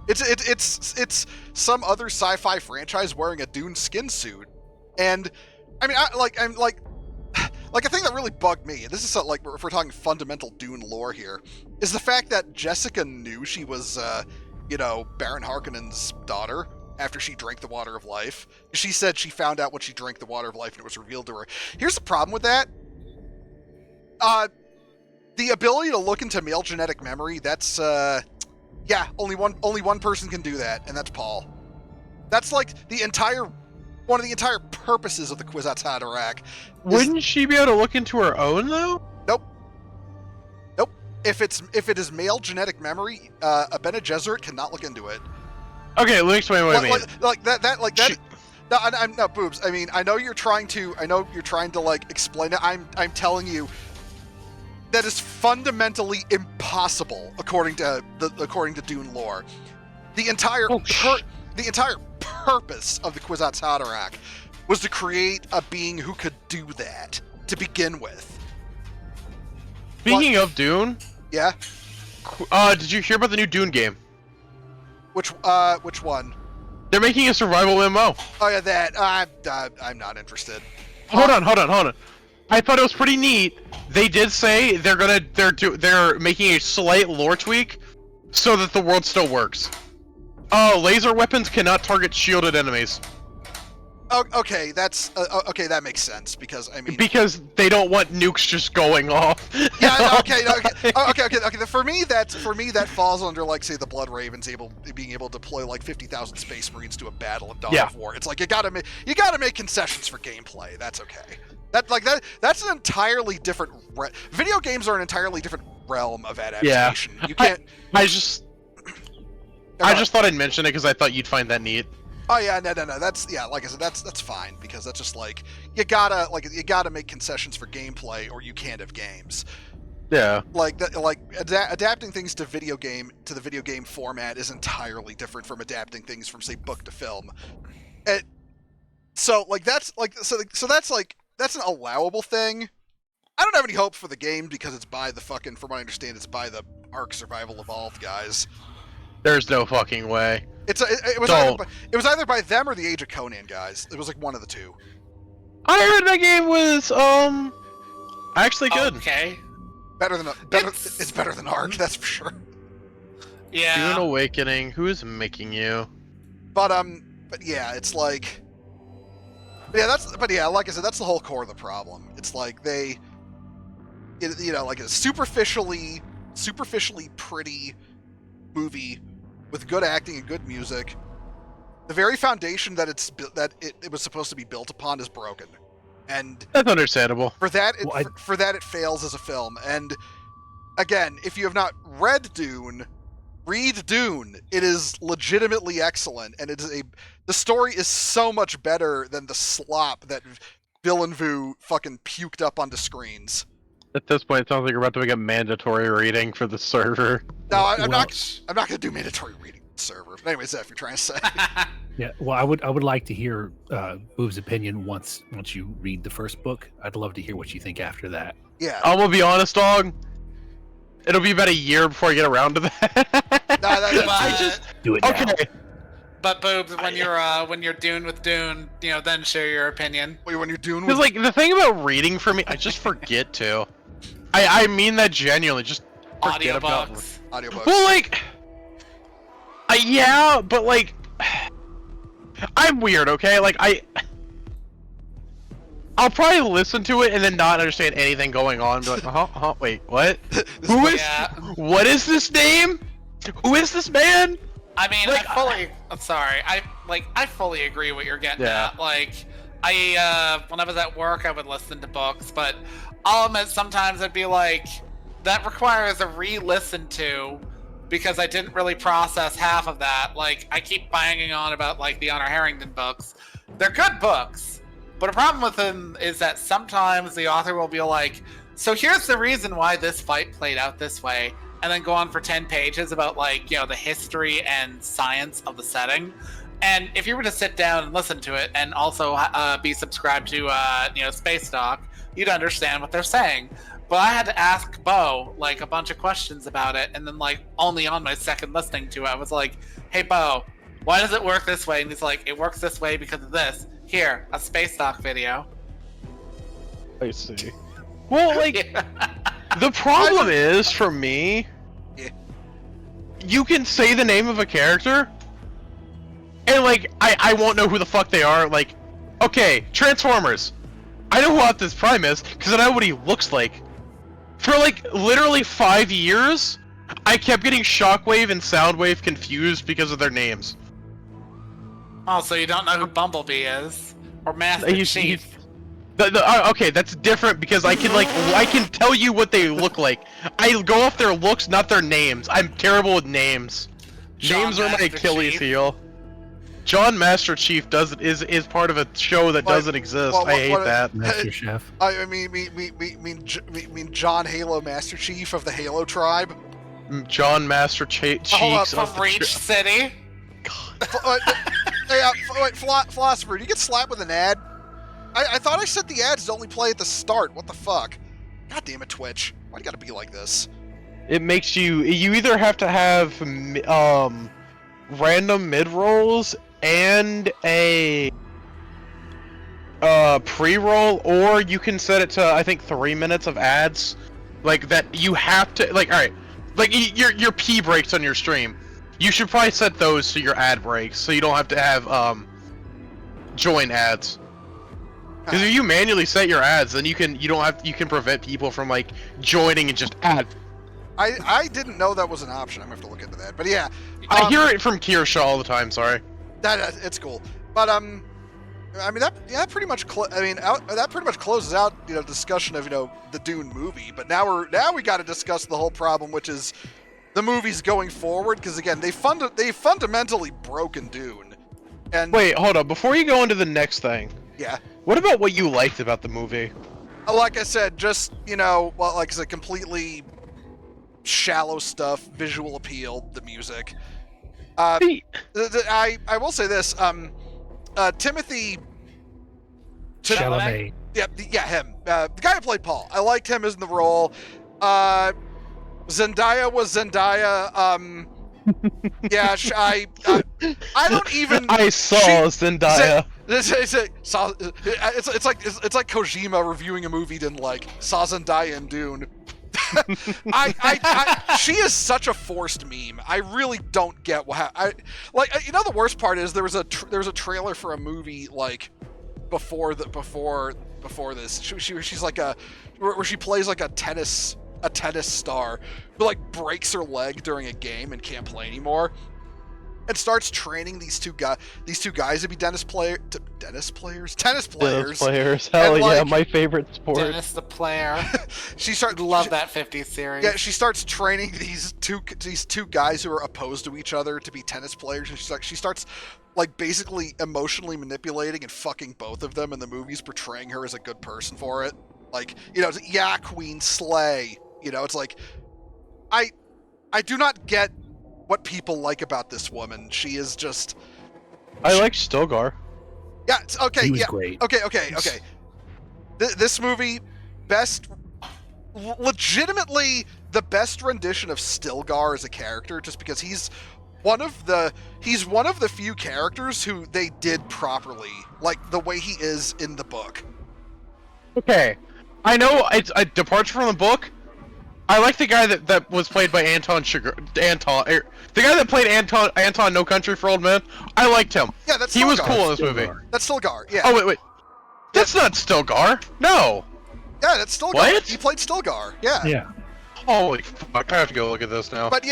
It's some other sci-fi franchise wearing a Dune skin suit, and I mean, a thing that really bugged me, and this is like if we're talking fundamental Dune lore here, is the fact that Jessica knew she was, Baron Harkonnen's daughter after she drank the water of life. She said she found out when she drank the water of life and it was revealed to her. Here's the problem with that. The ability to look into male genetic memory, that's, only one person can do that, and that's Paul. That's like one of the entire purposes of the Kwisatz Haderach. Wouldn't she be able to look into her own though? Nope. If it is male genetic memory, a Bene Gesserit cannot look into it. Okay, let me explain what I mean. Like that. No, I'm no boobs. I mean, I know you're trying to like explain it. I'm telling you that is fundamentally impossible according to Dune lore. The entire purpose of the Kwisatz Haderach was to create a being who could do that to begin with. Speaking of Dune, yeah. Did you hear about the new Dune game? Which one? They're making a survival MMO. Oh yeah, that. I'm not interested. Hold on. I thought it was pretty neat. They did say they're making a slight lore tweak so that the world still works. Laser weapons cannot target shielded enemies. Oh, okay, that's okay. That makes sense because because they don't want nukes just going off. Yeah. Okay. For me, that falls under like say the Blood Ravens being able to deploy like 50,000 Space Marines to a battle in Dawn of War. It's like you gotta make concessions for gameplay. That's okay. That's an entirely different. Video games are an entirely different realm of adaptation. Yeah. You can't. I just thought I'd mention it because I thought you'd find that neat. Oh yeah, no. That's like I said, that's fine because that's just like you gotta make concessions for gameplay or you can't have games. Yeah. Adapting things to the video game format is entirely different from adapting things from say book to film. That's an allowable thing. I don't have any hope for the game because it's by from what I understand, it's by the Ark Survival Evolved guys. There's no fucking way. It was either by them or the Age of Conan guys. It was like one of the two. I heard that game was actually good. Okay. It's better than Ark, that's for sure. Yeah. Dune Awakening. Who is making you? But yeah, it's like. Like I said, that's the whole core of the problem. It's like like a superficially pretty movie with good acting and good music. The very foundation that it was supposed to be built upon is broken, and that's understandable. For that, it fails as a film. And again, if you have not read Dune, read Dune. It is legitimately excellent, and the story is so much better than the slop that Villeneuve fucking puked up onto screens. At this point, it sounds like you're about to make a mandatory reading for the server. No, I'm not going to do mandatory reading for the server. But anyways, if you're trying to say. Yeah, well, I would like to hear Boob's opinion once you read the first book. I'd love to hear what you think after that. Yeah. I'm gonna be honest, dog. It'll be about a year before I get around to that. I just do it now. Okay. But Boobs, when you're Dune with Dune, then share your opinion. Wait, when you're Dune with... Because, like, the thing about reading for me, I just forget to. I mean that genuinely, just forget about... Audiobooks. Well, like... yeah, but, like... I'm weird, okay? Like, I'll probably listen to it and then not understand anything going on. Be like, wait, what? What is this name? Who is this man? I mean, like, I fully agree what you're getting at. Like, when I was at work, I would listen to books, but I'll admit sometimes I'd be like, that requires a re-listen to, because I didn't really process half of that. Like, I keep banging on about, like, the Honor Harrington books. They're good books, but a problem with them is that sometimes the author will be like, So here's the reason why this fight played out this way, and then go on for 10 pages about like, you know, the history and science of the setting. And if you were to sit down and listen to it, and also be subscribed to you know, Space Doc, you'd understand what they're saying. But I had to ask Bo like a bunch of questions about it, and then like only on my second listening to it, I was like, "Hey Bo, why does it work this way?" And he's like, "It works this way because of this. Here, a Space Doc video." I see. Well, like, the problem is, for me, you can say the name of a character, and, like, I won't know who the fuck they are. Like, okay, Transformers. I know who Optimus Prime is, because I know what he looks like. For, like, literally 5 years, I kept getting Shockwave and Soundwave confused because of their names. Oh, so you don't know who Bumblebee is? Or Master Chief? Okay, that's different because I can tell you what they look like. I go off their looks, not their names. I'm terrible with names. Names are my Achilles heel. John Master Chief is part of a show that doesn't exist. I hate that. Master Chef. I mean John Halo Master Chief of the Halo tribe. John Master Cheeks from Reach City. Wait, Philosopher, do you get slapped with an ad? I thought I set the ads to only play at the start. What the fuck? God damn it, Twitch. Why do you gotta be like this? It makes you either have to have random mid-rolls and a pre-roll, or you can set it to, I think, 3 minutes of ads. Like, that you have to, like, alright, like, your pee breaks on your stream. You should probably set those to your ad breaks, so you don't have to have, join ads. Because if you manually set your ads, then you can prevent people from, like, joining and just ad. I didn't know that was an option. I'm gonna have to look into that. But yeah, I hear it from Kirsha all the time. Sorry. It's cool. But I mean that pretty much that pretty much closes out, you know, discussion of, you know, the Dune movie. But now we got to discuss the whole problem, which is the movies going forward. Because again, they fundamentally broken Dune. And wait, hold up. Before you go into the next thing. Yeah. What about what you liked about the movie? Like I said, just, you know, well, like I said, completely shallow stuff, visual appeal, the music. I will say this, Timothy Chalamet. Yeah, him. The guy who played Paul. I liked him in the role. Zendaya was Zendaya. Yeah, I don't even. I saw Zendaya. It's like Kojima reviewing a movie didn't like. Saw Zendaya in Dune. She is such a forced meme. I really don't get what. You know, the worst part is there was a trailer for a movie like before this. She's like where she plays like a tennis star who like breaks her leg during a game and can't play anymore, and starts training these two guys to be tennis players. Hell yeah, my favorite sport. Dennis the player. Love that 50s series. Yeah, she starts training these two guys who are opposed to each other to be tennis players, and she starts like basically emotionally manipulating and fucking both of them, and the movie's portraying her as a good person for it. Like, you know, yeah, Queen Slay. You know, it's like I do not get what people like about this woman. She is just. I like Stilgar. Yeah. It's, okay. He was yeah. great. Okay. This movie, legitimately the best rendition of Stilgar as a character, just because he's one of the few characters who they did properly, like the way he is in the book. Okay, I know it's a departure from the book. I like the guy that was played by Anton the guy that played Anton No Country for Old Men. I liked him. Yeah, that's Stilgar. He was cool in this movie. That's Stilgar. Yeah. Oh wait, that's not Stilgar. No. Yeah, that's Stilgar. What? He played Stilgar. Yeah. Yeah. Holy fuck! I have to go look at this now. But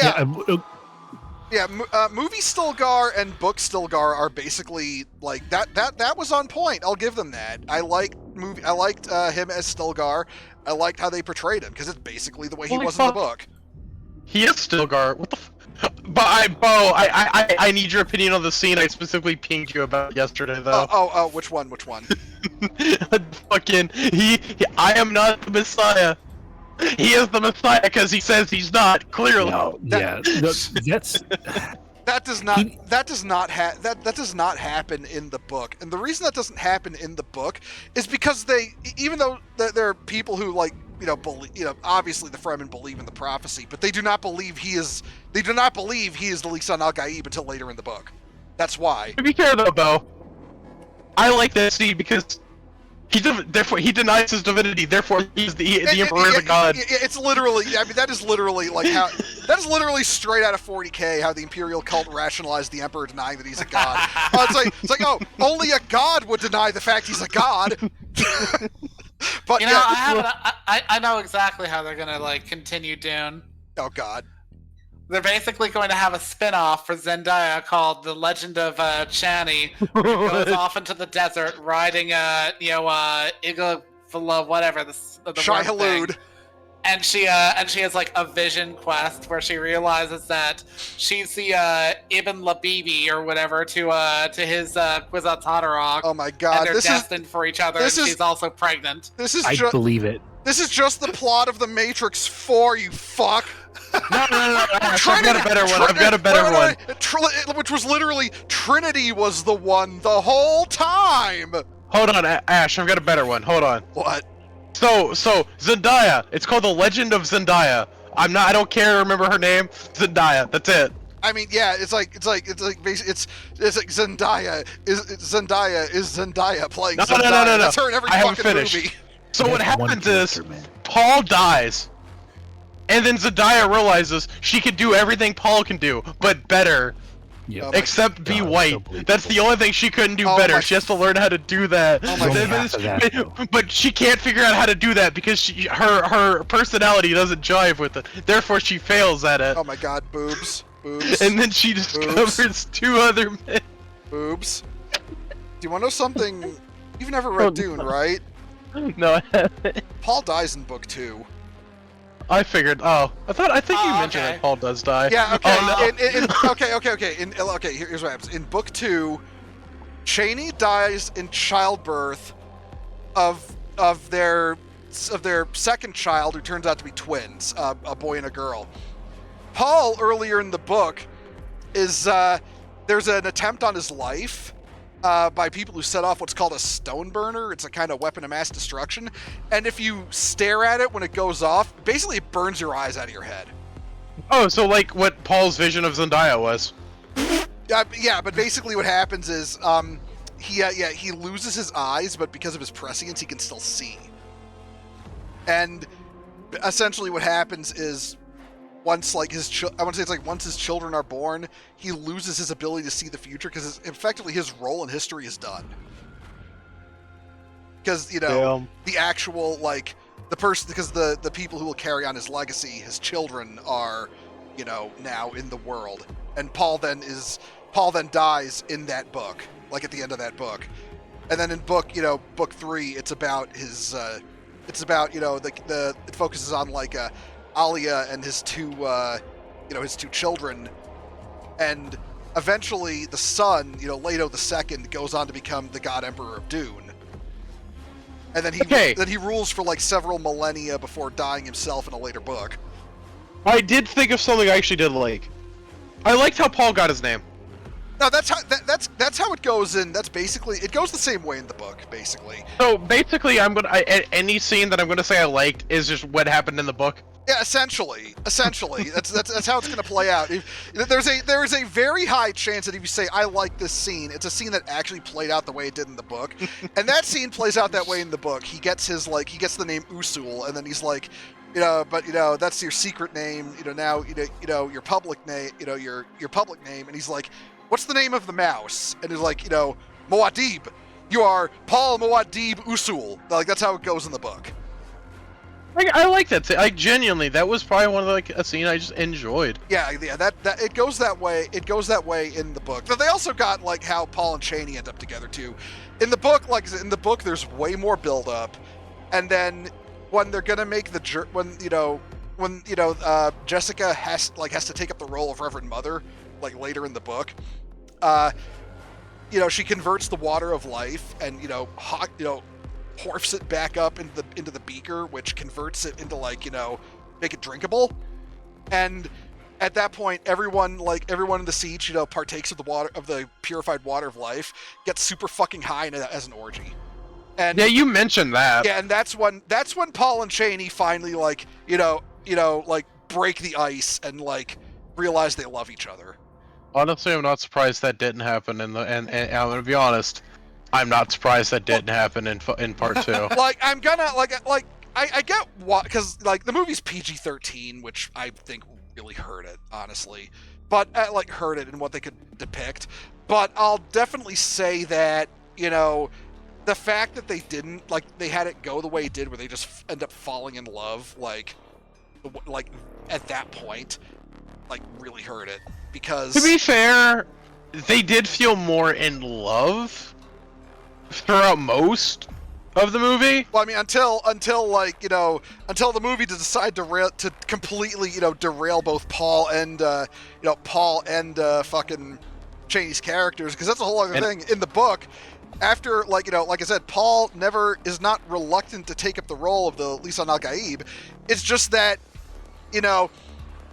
movie Stilgar and book Stilgar are basically like that. That was on point. I'll give them that. I liked him as Stilgar. I liked how they portrayed him because it's basically the way he was in the book. He is Stilgar. What the? I need your opinion on the scene I specifically pinged you about yesterday, though. Which one? Fucking I am not the Messiah. He is the Messiah because he says he's not. Clearly, No, that's That does not happen in the book, and the reason that doesn't happen in the book is because even though there are people who believe, obviously the Fremen believe in the prophecy, but they do not believe he is the Lisan al-Gaib until later in the book. That's why. to be fair though, Bo, I like that scene because he denies his divinity, therefore he's the Emperor of the God. It's literally, I mean, that is literally straight out of 40K how the Imperial cult rationalized the Emperor denying that he's a god. It's like, oh, only a god would deny the fact he's a god. But I know exactly how they're gonna continue Dune. Oh god. They're basically going to have a spin-off for Zendaya called The Legend of Chani, who goes off into the desert riding Igla, whatever the Shai word thing. Halud. And she has a vision quest where she realizes that she's the Ibn Labibi or whatever to his Kwisatz Haderach. Oh my god, and they're destined for each other. And she's also pregnant. I believe it. This is just the plot of The Matrix 4, you fuck. No. I've got a better one. Which was literally Trinity was the one the whole time. Hold on, Ash. I've got a better one. Hold on. What? So Zendaya. It's called The Legend of Zendaya. I don't care. Remember her name? Zendaya. That's it. I mean, yeah. It's like Zendaya is Zendaya playing Zendaya. No. That's her in every fucking movie. So what happens is Paul dies, and then Zendaya realizes she can do everything Paul can do, but better. Yeah. Except be white. That's the only thing she couldn't do better. She has to learn how to do that. But she can't figure out how to do that because her personality doesn't jive with it. Therefore, she fails at it. Oh my god, boobs. And then she discovers two other men. Boobs. Do you want to know something? You've never read Dune, right? No, I haven't. Paul dies in book 2. I figured. I think you mentioned that Paul does die. Yeah. Okay. Oh, no. Okay. Here's what happens. In book 2, Chani dies in childbirth of their second child, who turns out to be twins, a boy and a girl. Paul, earlier in the book, is there's an attempt on his life by people who set off what's called a stone burner. It's a kind of weapon of mass destruction, and if you stare at it when it goes off, basically it burns your eyes out of your head. Oh, so like what Paul's vision of Zendaya was. Yeah, but basically what happens is he loses his eyes, but because of his prescience, he can still see. And essentially what happens is once his children are born, he loses his ability to see the future because effectively his role in history is done. Because the actual the people who will carry on his legacy, his children, are now in the world, and Paul then dies in that book, like at the end of that book, and then in book 3, it's about his it focuses on Alia and his two children, and eventually the son, Leto II, goes on to become the God Emperor of Dune, and then he rules for several millennia before dying himself in a later book. I did think of something I actually did like. I liked how Paul got his name. No, that's how it goes in. That's basically it goes the same way in the book, basically. So basically, any scene that I'm gonna say I liked is just what happened in the book. Yeah, essentially, that's how it's going to play out. There is a very high chance that if you say I like this scene, it's a scene that actually played out the way it did in the book, and that scene plays out that way in the book. He gets the name Usul, and then he's like, but that's your secret name. Now your public name. Your public name, and he's like, what's the name of the mouse? And he's like, Muad'Dib. You are Paul Muad'Dib Usul. That's how it goes in the book. I like that. That was probably one of a scene I just enjoyed. Yeah. That it goes that way. It goes that way in the book. But they also got how Paul and Chani end up together too. In the book, there's way more build up, and then when they're gonna make Jessica has to take up the role of Reverend Mother, later in the book, she converts the water of life, and porfs it back up into the beaker, which converts it into like, make it drinkable. And at that point, everyone in the siege, partakes of the water, of the purified water of life, gets super fucking high as an orgy. And yeah, you mentioned that. Yeah, and that's when Paul and Chani finally like break the ice and like realize they love each other. Honestly, I'm not surprised that didn't happen and I'm gonna be honest, I'm not surprised that didn't happen in part 2. Like I'm gonna I get what, because like the movie's PG-13, which I think really hurt it, honestly, but hurt it in what they could depict. But I'll definitely say that the fact that they didn't they had it go the way it did, where they just end up falling in love like at that point, really hurt it. Because to be fair, they did feel more in love throughout most of the movie. Well, I mean, until the movie to decide to completely derail both Paul and fucking Chani's characters, because that's a whole other thing in the book. After like I said, Paul is not reluctant to take up the role of the Lisan al-Gaib. It's just that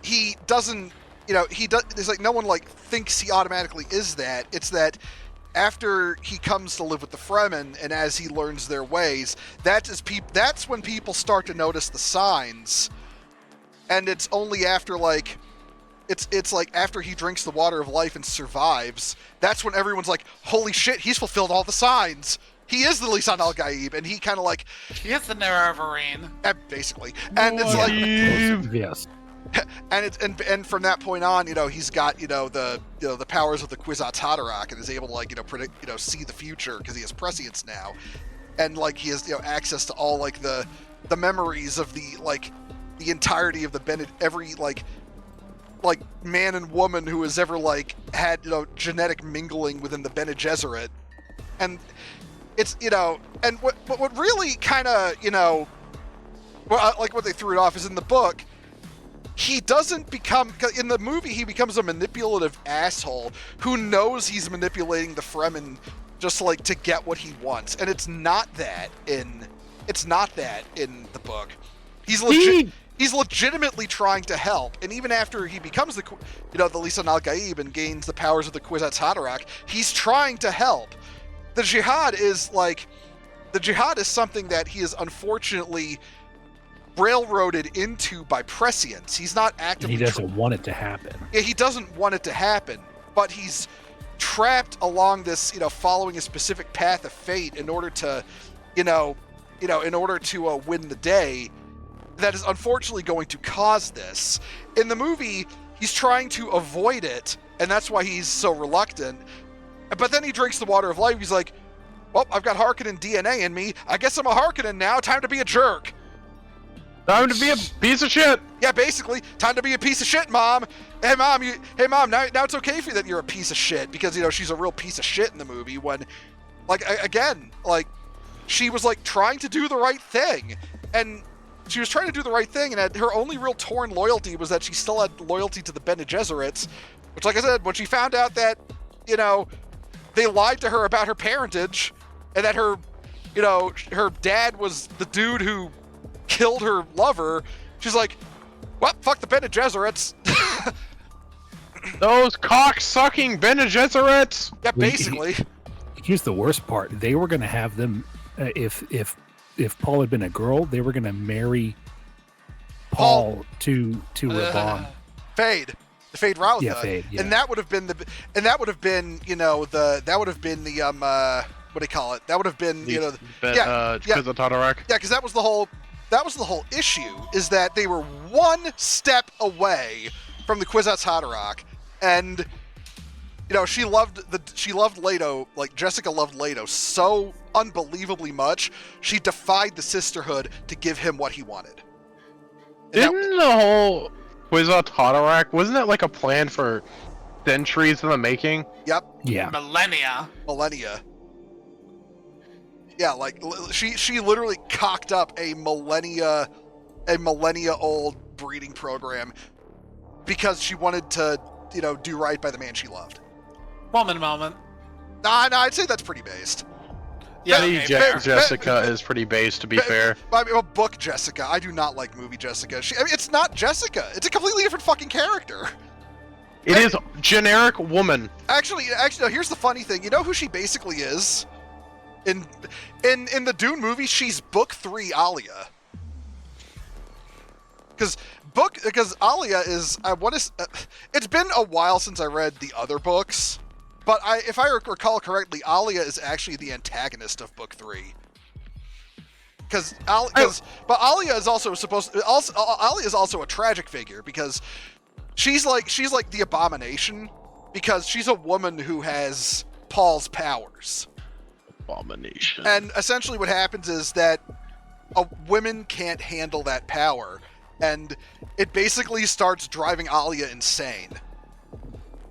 he doesn't. It's like no one thinks he automatically is that. It's that after he comes to live with the Fremen and as he learns their ways, that's when people start to notice the signs. And it's only after it's like after he drinks the water of life and survives, that's when everyone's like, holy shit, he's fulfilled all the signs. He is the Lisan al-Gaib, and he kind of he is the Nerevarine. Basically. And it's yes. And from that point on, he's got the powers of the Kwisatz Haderach and is able to predict, see the future because he has prescience now, and he has access to all the memories of the entirety of every man and woman who has ever had genetic mingling within the Bene Gesserit. And it's and what really kind of what they threw it off is in the book. He doesn't become, in the movie, he becomes a manipulative asshole who knows he's manipulating the Fremen just to get what he wants. And it's not that in the book. He's legitimately trying to help. And even after he becomes the Lisan al-Gaib and gains the powers of the Kwisatz Haderach, he's trying to help. The jihad is something that he is unfortunately railroaded into by prescience. He's not actively. He doesn't want it to happen. Yeah, he doesn't want it to happen, but he's trapped along this, following a specific path of fate in order to, win the day. That is unfortunately going to cause this. In the movie, he's trying to avoid it, and that's why he's so reluctant. But then he drinks the water of life. He's like, well, I've got Harkonnen DNA in me. I guess I'm a Harkonnen now. Time to be a jerk. Time to be a piece of shit. Yeah, basically, time to be a piece of shit, Mom. Hey, Mom, now it's okay for you that you're a piece of shit, because, she's a real piece of shit in the movie when, she was, trying to do the right thing. And she was trying to do the right thing, and her only real torn loyalty was that she still had loyalty to the Bene Gesserits, which, like I said, when she found out that, they lied to her about her parentage, and that her dad was the dude who killed her lover, she's like, well, fuck the Bene Gesserits. Those cock-sucking Bene Gesserits. Yeah, basically. Here's the worst part. They were going to have them, if Paul had been a girl, they were going to marry Paul to Raban. Fade. The Fade Rautha. Yeah, Fade. Yeah. And that would have been what do you call it? That would have been, Kwisatz Haderach. Yeah, because that was the whole issue, is that they were one step away from the Kwisatz Haderach, and she loved Leto, Jessica loved Leto so unbelievably much, she defied the sisterhood to give him what he wanted. And Didn't the whole Kwisatz Haderach, wasn't that a plan for centuries in the making? Yep. Yeah. Millennia. Yeah, she literally cocked up a millennia old breeding program because she wanted to, do right by the man she loved. Woman moment. Nah, I'd say that's pretty based. Yeah, Movie Jessica is pretty base, to be fair. I mean, book Jessica. I do not like movie Jessica. I mean, it's not Jessica. It's a completely different fucking character. It is generic woman. Actually, no, here's the funny thing. You know who she basically is? In the Dune movie, she's Book 3 Alia. Because Alia is it's been a while since I read the other books, but if I recall correctly, Alia is actually the antagonist of Book 3. But Alia is also Alia is also a tragic figure because she's like the abomination because she's a woman who has Paul's powers. Abomination. And essentially what happens is that women can't handle that power, and it basically starts driving Alia insane.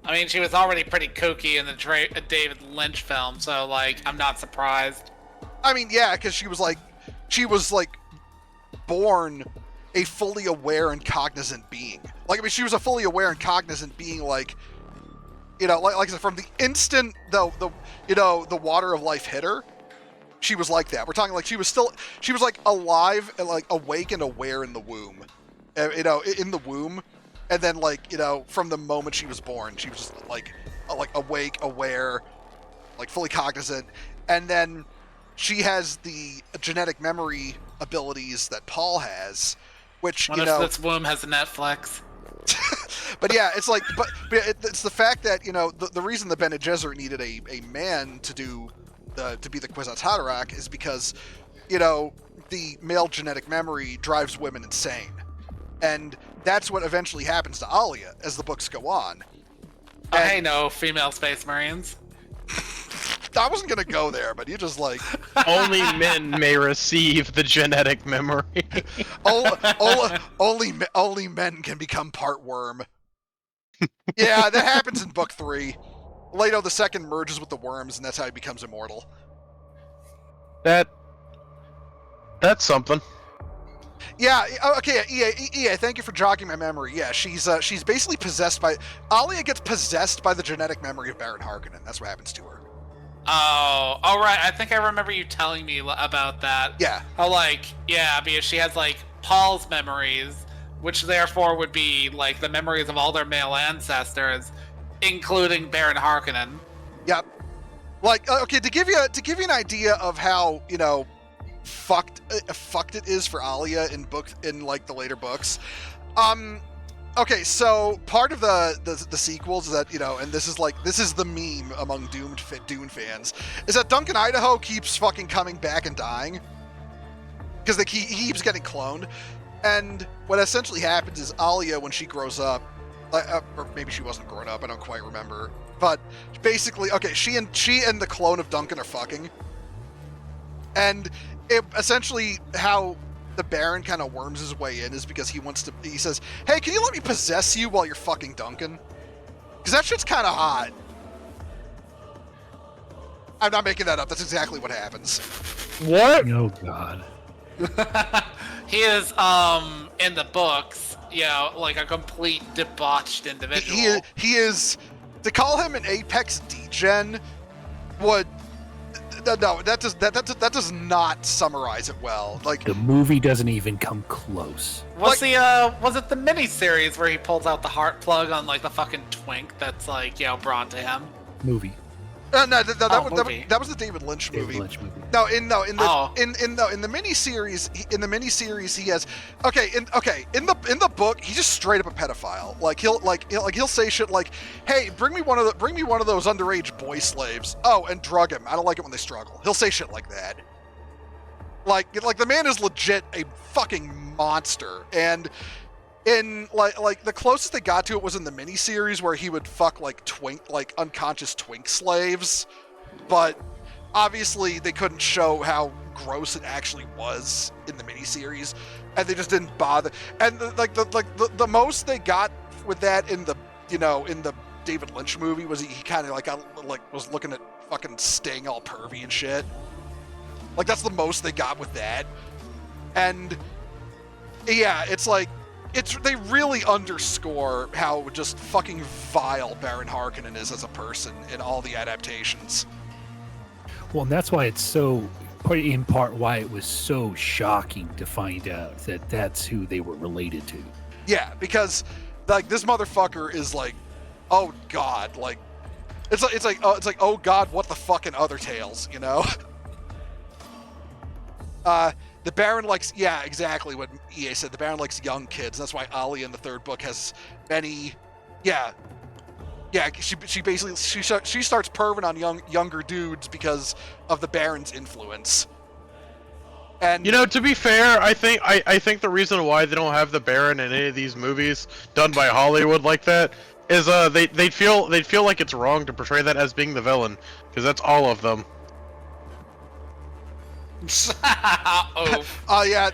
I mean, she was already pretty kooky in the David Lynch film, so, like, I'm not surprised. I mean, yeah, because she was born a fully aware and cognizant being. Like, I mean, she was a fully aware and cognizant being, like, you know, like I said, from the instant the water of life hit her, she was like that. We're talking like she was like alive and like awake and aware in the womb, in the womb, and then like, you know, from the moment she was born, she was just like awake, aware, like fully cognizant, and then she has the genetic memory abilities that Paul has, which what if this womb has a Netflix? But yeah, it's like, but it's the fact that, you know, the reason the Bene Gesserit needed a man to be the Kwisatz Haderach is because, you know, the male genetic memory drives women insane, and that's what eventually happens to Alia as the books go on. Oh, hey, no female space marines. I wasn't gonna go there, but you just like only men may receive the genetic memory. only men can become part worm. Yeah, that happens in book 3. Leto the Second merges with the worms, and that's how he becomes immortal. That's something. Yeah. Okay. EA. Thank you for jogging my memory. Yeah, she's basically possessed by Alia gets possessed by the genetic memory of Baron Harkonnen. That's what happens to her. Oh, right. I think I remember you telling me about that. Yeah. Oh, like, yeah, because she has like Paul's memories, which therefore would be like the memories of all their male ancestors, including Baron Harkonnen. Yep. Like, okay, to give you an idea of how, you know, fucked it is for Alia in like the later books. Okay, so part of the sequels is that, you know, and this is the meme among Dune fans, is that Duncan Idaho keeps fucking coming back and dying because he keeps getting cloned, and what essentially happens is Alia, when she grows up, or maybe she wasn't growing up, I don't quite remember, but basically, okay, she and the clone of Duncan are fucking, and it essentially how the Baron kind of worms his way in is because he says, hey, can you let me possess you while you're fucking Duncan? Because that shit's kind of hot. I'm not making that up. That's exactly what happens. What? Oh, God. He is, in the books, you know, like a complete debauched individual. He is, to call him an Apex degen would... No, that does not summarize it well. Like, the movie doesn't even come close. Was it the miniseries where he pulls out the heart plug on like the fucking twink that's like, you know, brought to him? Movie. No, that was the David Lynch movie. No, in the miniseries he has in the book he's just straight up a pedophile. Like he'll say shit like, "Hey, bring me one of those underage boy slaves." Oh, and drug him. I don't like it when they struggle. He'll say shit like that. Like the man is legit a fucking monster, and in like the closest they got to it was in the miniseries where he would fuck like unconscious twink slaves, but obviously they couldn't show how gross it actually was in the miniseries, and they just didn't bother. And the most they got with that in the David Lynch movie was he kind of was looking at fucking Sting all pervy and shit. Like that's the most they got with that, and yeah, it's like. They really underscore how just fucking vile Baron Harkonnen is as a person in all the adaptations. Well, and that's why it's so, in part, why it was so shocking to find out that that's who they were related to. Yeah, because like this motherfucker is like, oh god, like it's like oh god, what the fucking other tales, you know? The Baron likes, yeah, exactly what EA said. The Baron likes young kids. That's why Ollie in the third book has many, yeah. She basically she starts perving on younger dudes because of the Baron's influence. And you know, to be fair, I think the reason why they don't have the Baron in any of these movies done by Hollywood like that is they'd feel like it's wrong to portray that as being the villain, because that's all of them. Yeah,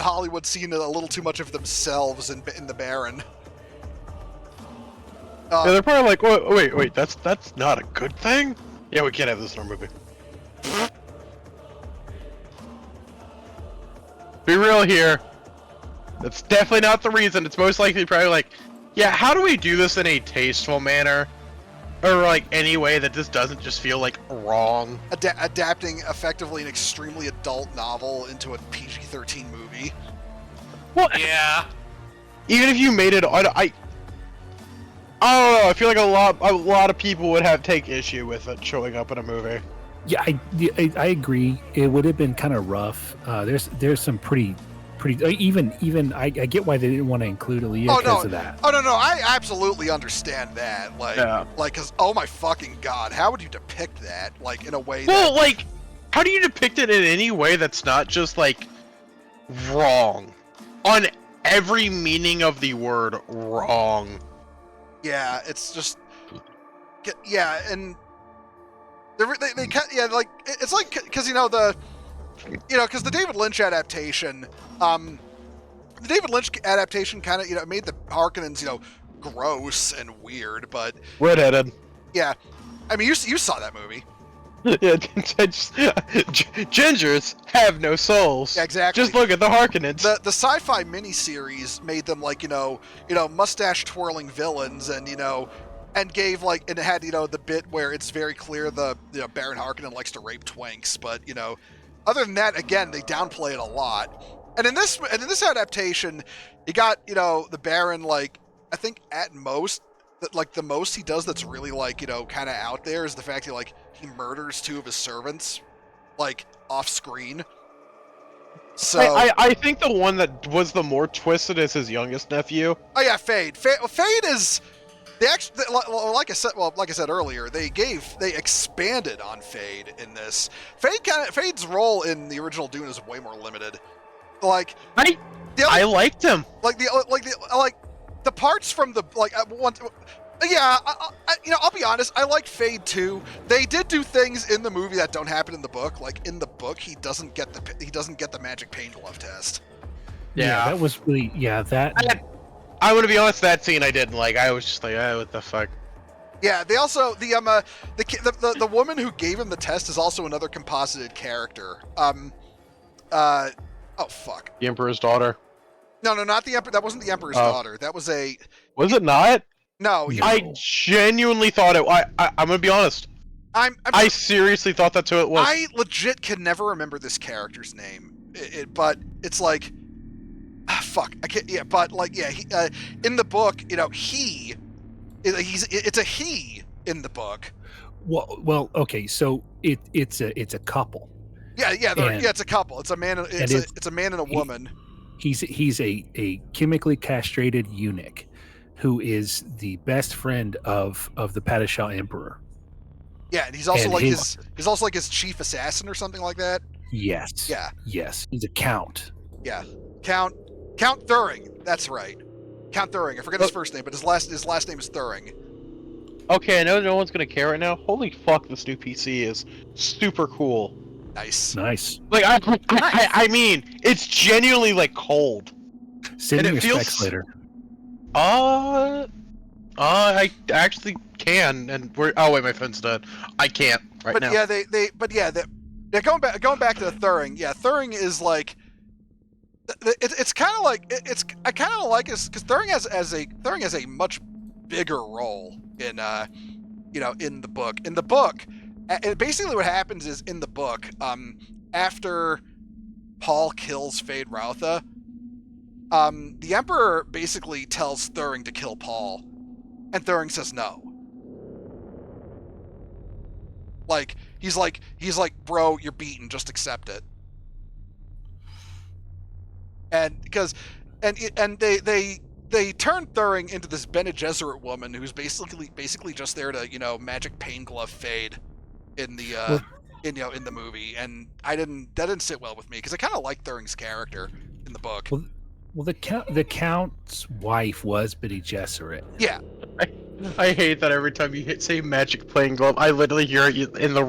Hollywood's seen a little too much of themselves in the Baron. Yeah, they're probably like, wait, that's not a good thing. Yeah, we can't have this in our movie. Be real here. That's definitely not the reason. It's most likely probably like, yeah, how do we do this in a tasteful manner? Or like any way that this doesn't just feel like wrong. Adapting effectively an extremely adult novel into a PG-13 movie. Well, Yeah. even if you made it, I don't know. I feel like a lot of people would take issue with it showing up in a movie. Yeah, I agree. It would have been kind of rough. There's some pretty even I get why they didn't want to include Aaliyah because of that. Oh no, I absolutely understand that. Like, Yeah. cause oh my fucking god, how would you depict that? Like in a way Well, that, like, how do you depict it in any way that's not just like wrong? On every meaning of the word, wrong. yeah, it's just, yeah, and they yeah, like it's like because because the David Lynch adaptation, kind of made the Harkonnens gross and weird, but Redheaded. yeah, I mean you saw that movie. Yeah, gingers have no souls. Yeah, exactly. Just look at the Harkonnens. The sci-fi miniseries made them like mustache twirling villains, and and gave and it had the bit where it's very clear the Baron Harkonnen likes to rape twinks, but other than that, again, they downplay it a lot. And in this adaptation, you got the Baron, like, I think at most the most he does that's really kind of out there is the fact that he murders two of his servants off screen. So I think the one that was the more twisted is his youngest nephew. Oh yeah, Fade is like I said earlier, they expanded on Fade in this. Fade's role in the original Dune is way more limited. I liked him. The parts from the yeah, I'll be honest. I liked Fade too. They did do things in the movie that don't happen in the book. Like in the book, he doesn't get the magic pain glove test. Yeah, that was really that. I want to be honest. That scene I didn't like. I was just like, what the fuck. Yeah, they also the woman who gave him the test is also another composited character. Oh fuck. The Emperor's daughter. No, not the Emperor. That wasn't the Emperor's daughter. That was a. Was it not? No. I genuinely thought it. I'm gonna be honest. I seriously thought that's who it was. I legit can never remember this character's name. But it's like. Fuck. I can't. Yeah, but he, in the book, it's a he in the book. Well, okay, so it's a couple. Yeah, it's a couple. It's a man. It's a man and a woman. He's a chemically castrated eunuch, who is the best friend of the Padishah Emperor. Yeah, and he's also he's also his chief assassin or something like that. Yes. Yeah. Yes, he's a count. Yeah, Count Thuring. That's right, Count Thuring. I forget his first name, but his last name is Thuring. Okay, I know no one's gonna care right now. Holy fuck, this new PC is super cool. Nice. Like I mean, it's genuinely cold. Send me your specs later. I actually can, and we're. Oh wait, my phone's dead. I can't right now. Yeah, going back to the Thuring. Yeah, Thuring is it's kind of I kind of like it because Thuring has a much bigger role in in the book. In the book, And basically what happens is in the book, after Paul kills Fade Rautha, the Emperor basically tells Thuring to kill Paul, and Thuring says no. Like he's like, bro, you're beaten. Just accept it. And because, they turn Thuring into this Bene Gesserit woman who's basically just there to magic pain glove Fade in the in the movie, and that didn't sit well with me because I kind of like Thuring's character in the book. Well, the Count's wife was Bene Gesserit. Yeah. I hate that every time you say magic playing glove, I literally hear it in the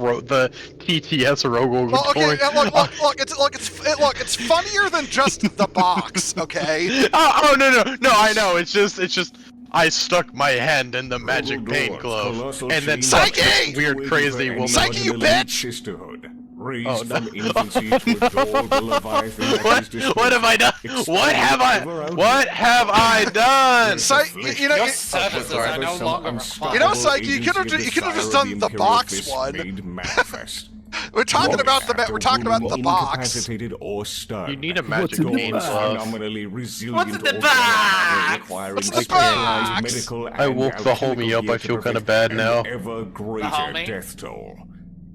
TTS logo. Well, okay, look, it's funnier than just the box, okay? Oh, no, I know, it's just, I stuck my hand in the magic pain glove, and then Psyche! Weird, crazy woman. Psyche, you bitch! Sisterhood. Raised Oh, no. from infancy to adore the Leviathan that is destroyed. What have I done? What have I done? Psyche, Your services are no longer required. Psyche, you could have just done the box one. We're talking about the box. Or stunned. You need a magic pain glove. Phenomenally resilient. What's in the box? What's in the box? Medical I woke the homie up. I feel kind of bad now. Ever greater homie? death toll,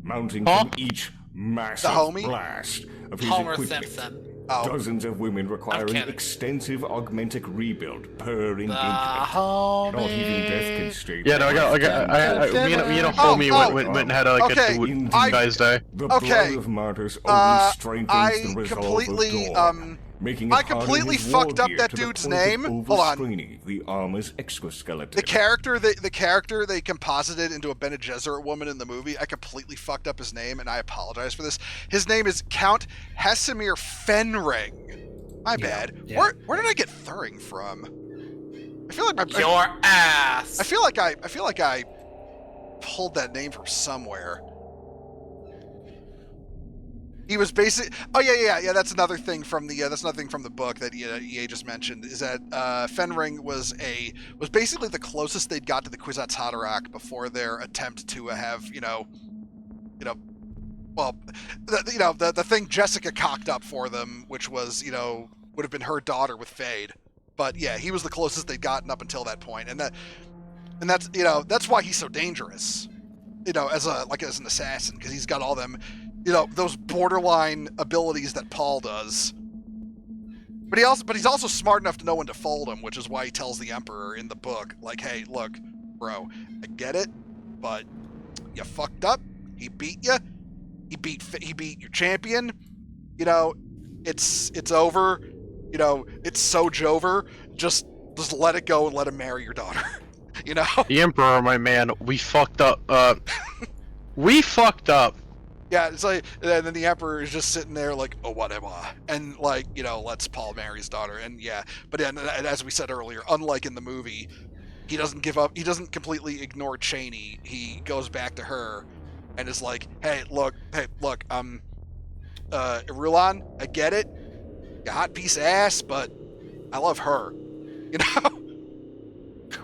mounting Huh? from each massive homie? blast of his Homer equipment. Simpson. Oh. Dozens of women requiring kidding. extensive augmentic rebuild per engagement. Homie. Not even death can stay. Yeah, no, me and a homie went and had like okay. a two guys day. The Okay. blood of martyrs only strengthens I the resolve completely, of Dawn, making it I harder completely his war fucked up gear that to the dude's point of name. Hold on. overstraining the armor's exoskeleton. The character they composited into a Bene Gesserit woman in the movie, I completely fucked up his name, and I apologize for this. His name is Count Hesimir Fenring. My bad. Yeah. Where did I get Thuring from? I feel like Your ass. I feel like I pulled that name from somewhere. He was basic. Oh yeah. That's another thing from the book that EA just mentioned, is that Fenring was basically the closest they'd got to the Kwisatz Haderach before their attempt to have the thing Jessica cocked up for them, which was would have been her daughter with Fade. But yeah, he was the closest they'd gotten up until that point, and that's why he's so dangerous, as an assassin, because he's got all them. Those borderline abilities that Paul does. But he's also smart enough to know when to fold him, which is why he tells the Emperor in the book, like, hey, look, bro, I get it, but you fucked up. He beat you. He beat your champion. It's over. It's so Jover. Just let it go and let him marry your daughter. The Emperor, my man, we fucked up. We fucked up. Yeah, it's like, and then the Emperor is just sitting there like, oh, what am I? And lets Paul marry his daughter. And yeah, but then, as we said earlier, unlike in the movie, he doesn't give up. He doesn't completely ignore Chaney. He goes back to her and is like, hey, look, Irulan, I get it. You hot piece of ass, but I love her.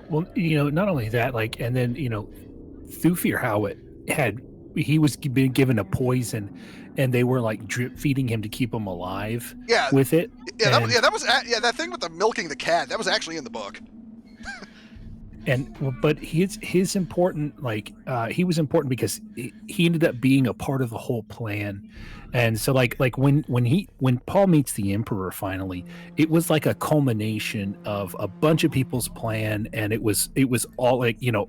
Well, not only that, and then Thufir Howard he was being given a poison, and they were drip feeding him to keep him alive. Yeah, with it. Yeah, that thing with the milking the cat, that was actually in the book. But his important, he was important because he ended up being a part of the whole plan. And so when Paul meets the Emperor finally, it was like a culmination of a bunch of people's plan, and it was all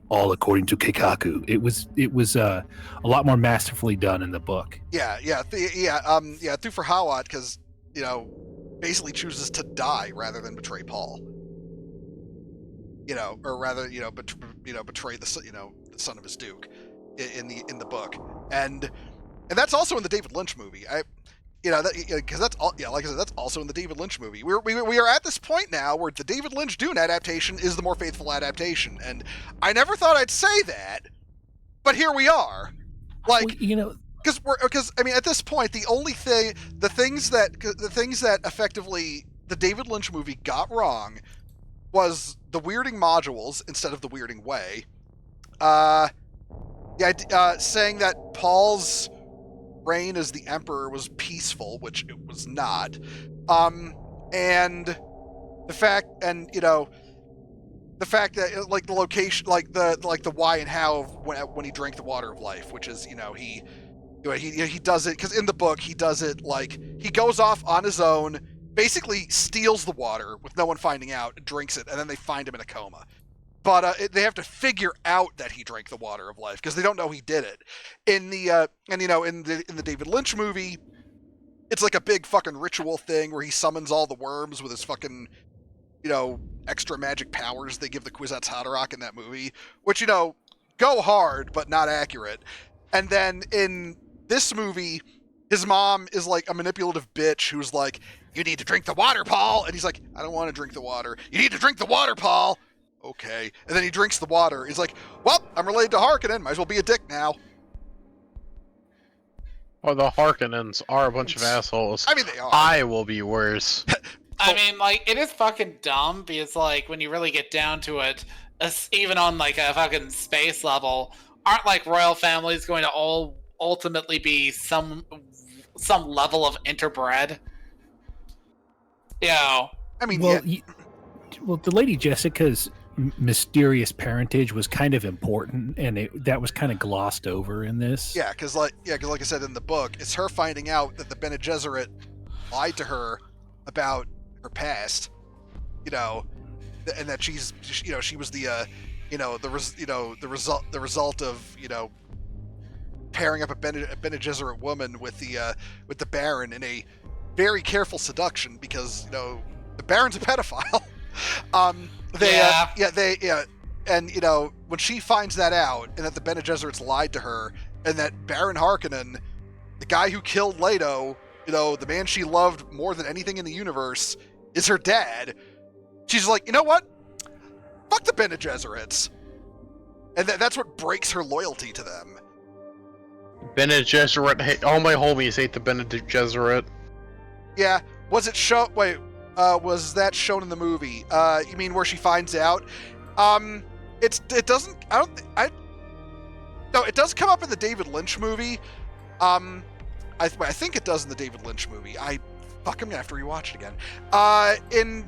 all according to Keikaku. It was a lot more masterfully done in the book. Thufir Hawat, because basically chooses to die rather than betray Paul. Or rather, betray the son of his duke in the book, and that's also in the David Lynch movie. Because that's all. Yeah, like I said, that's also in the David Lynch movie. We are at this point now where the David Lynch Dune adaptation is the more faithful adaptation, and I never thought I'd say that, but here we are. Because at this point, the things that effectively the David Lynch movie got wrong was the weirding modules instead of the weirding way. Yeah, saying that Paul's reign as the emperor was peaceful, which it was not. And the fact, the fact that like the location, like the why and how of when he drank the water of life, which is he does it because in the book he does it like he goes off on his own, basically steals the water with no one finding out, drinks it, and then they find him in a coma. But they have to figure out that he drank the water of life because they don't know he did it. In the in the David Lynch movie, it's like a big fucking ritual thing where he summons all the worms with his fucking extra magic powers they give the Kwisatz Haderach in that movie, which go hard but not accurate. And then in this movie, his mom is like a manipulative bitch who's like, "You need to drink the water, Paul," and he's like, "I don't want to drink the water." "You need to drink the water, Paul." "Okay." And then he drinks the water. He's like, "Well, I'm related to Harkonnen. Might as well be a dick now." Well, the Harkonnens are a bunch of assholes. I mean, they are. I will be worse. I mean, like, it is fucking dumb because, like, when you really get down to it, even on, like, a fucking space level, aren't, like, royal families going to all ultimately be some level of interbred? I mean, well, well, the Lady Jessica's mysterious parentage was kind of important, and that was kind of glossed over in this. Yeah, because like I said in the book, it's her finding out that the Bene Gesserit lied to her about her past, and that she was the result of pairing up a Bene Gesserit woman with the Baron in a very careful seduction because the Baron's a pedophile. And when she finds that out and that the Bene Gesserits lied to her and that Baron Harkonnen, the guy who killed Leto, the man she loved more than anything in the universe, is her dad, she's like, you know what? Fuck the Bene Gesserits. And that's what breaks her loyalty to them. Bene Gesserit, all my homies hate the Bene Gesserit. Yeah, was it was that shown in the movie? You mean where she finds out? It doesn't. No, it does come up in the David Lynch movie. I think it does in the David Lynch movie. I'm gonna have to rewatch it again. In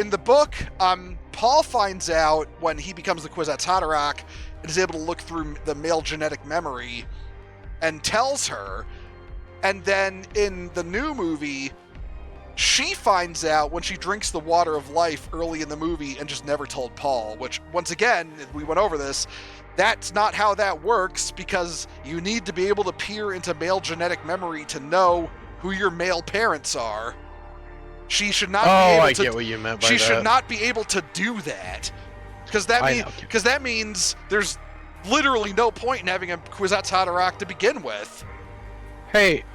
the book, Paul finds out when he becomes the Kwisatz Haderach and is able to look through the male genetic memory and tells her. And then in the new movie, she finds out when she drinks the water of life early in the movie and just never told Paul, which, once again, we went over this, that's not how that works because you need to be able to peer into male genetic memory to know who your male parents are. She should not be able to... I get what you meant by that. She should not be able to do that. Because that means there's literally no point in having a Kwisatz Haderach to begin with. Hey,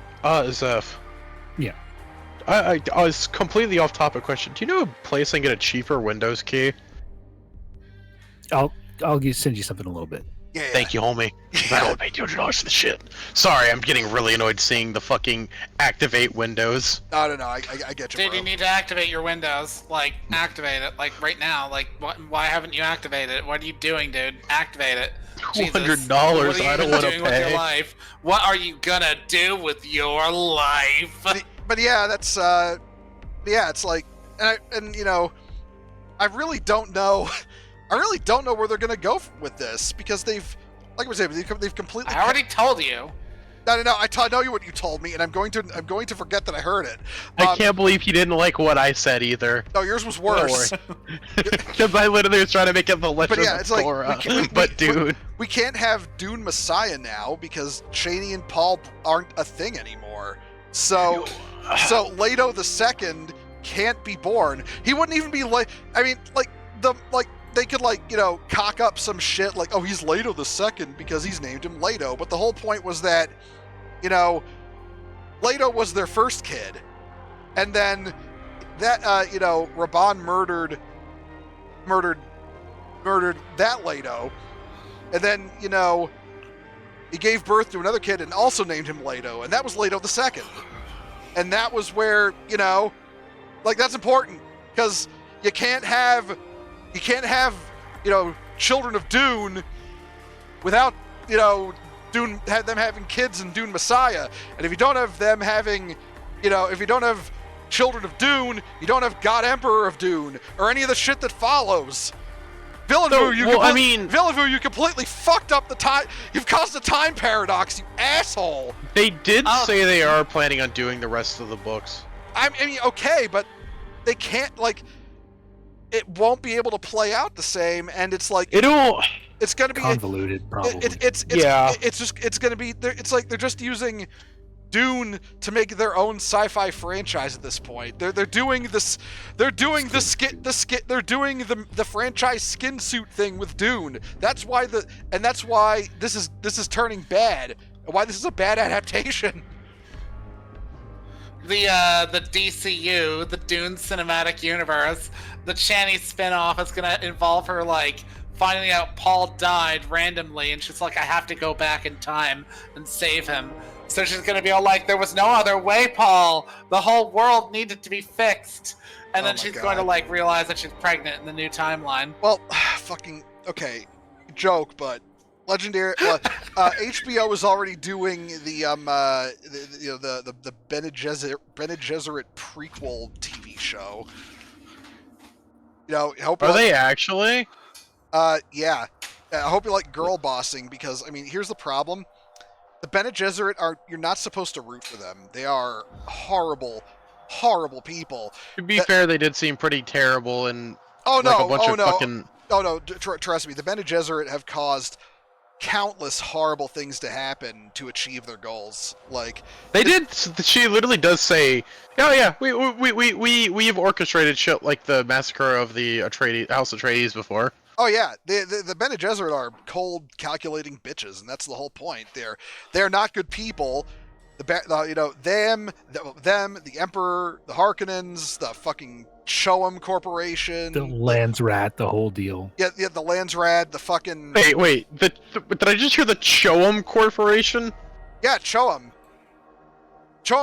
Zeph. Yeah. I was completely off topic question. Do you know a place I can get a cheaper Windows key? I'll send you something in a little bit. Yeah. Thank you, homie. That would pay $200 for the shit. Sorry, I'm getting really annoyed seeing the fucking activate Windows. No, I get you, Dude, bro. you need to activate your Windows. Like, activate it. Like, right now. Like, why haven't you activated it? What are you doing, dude? Activate it. $200, I don't want to pay. With your life? What are you gonna do with your life? But yeah, that's it's like, and I really don't know. I really don't know where they're gonna go with this because they've completely. I already told you. No. I know you what you told me, and I'm going to forget that I heard it. I can't believe you didn't like what I said either. No, yours was worse. Because I literally was trying to make it the Legend of Korra. Dude, we can't have Dune Messiah now because Chani and Paul aren't a thing anymore. So Leto II can't be born. He wouldn't even be they could cock up some shit like, oh, he's Leto II because he's named him Leto. But the whole point was that, Leto was their first kid. And then that, Raban murdered that Leto. And then, he gave birth to another kid and also named him Leto. And that was Leto II. And that was where, that's important because you can't have, children of Dune without, Dune had them having kids in Dune Messiah, and if you don't have them having, if you don't have Children of Dune, you don't have God Emperor of Dune, or any of the shit that follows. Villeneuve, you completely fucked up the time. You've caused a time paradox, you asshole. They did say they are planning on doing the rest of the books. I mean, okay, but they can't, it won't be able to play out the same, and it's like it's gonna be convoluted, probably. It's gonna be. It's like they're just using Dune to make their own sci-fi franchise at this point. They're doing this. They're doing They're doing the franchise skin suit thing with Dune. That's why this is turning bad. Why this is a bad adaptation. The DCU, the Dune Cinematic Universe, the Chani spinoff is gonna involve her finding out Paul died randomly, and she's like, I have to go back in time and save him. So she's gonna be all like, there was no other way, Paul. The whole world needed to be fixed. And then she's going to realize that she's pregnant in the new timeline. Well, fucking okay, joke, but Legendary HBO is already doing the Bene Gesserit prequel TV show. Are they actually? Yeah. I hope you like girl bossing, because here's the problem. The Bene Gesserit you're not supposed to root for them. They are horrible, horrible people. To be fair, they did seem pretty terrible and trust me, the Bene Gesserit have caused countless horrible things to happen to achieve their goals. She literally does say, "Oh yeah, we have orchestrated shit like the massacre of the House Atreides before." Oh yeah, the Bene Gesserit are cold, calculating bitches, and that's the whole point. They're not good people. Them, the Emperor, the Harkonnens, the fucking Shoam Corporation, the Landsrat, the whole deal. Yeah, the Landsrat, the fucking. Wait, did I just hear the Shoam Corporation? Yeah, Shoam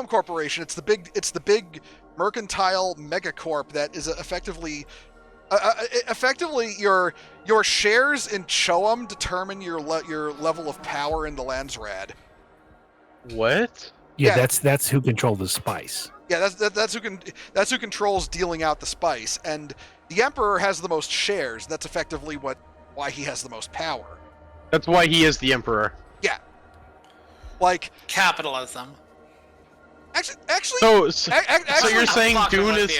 Corporation. It's the big mercantile megacorp that is effectively your shares in Shoam determine your level of power in the Landsrad. What? Yeah, that's who controls the spice. Yeah, that's who controls dealing out the spice, and the Emperor has the most shares. That's effectively why he has the most power. That's why he is the Emperor. Yeah, capitalism. Actually, so you're saying Dune is?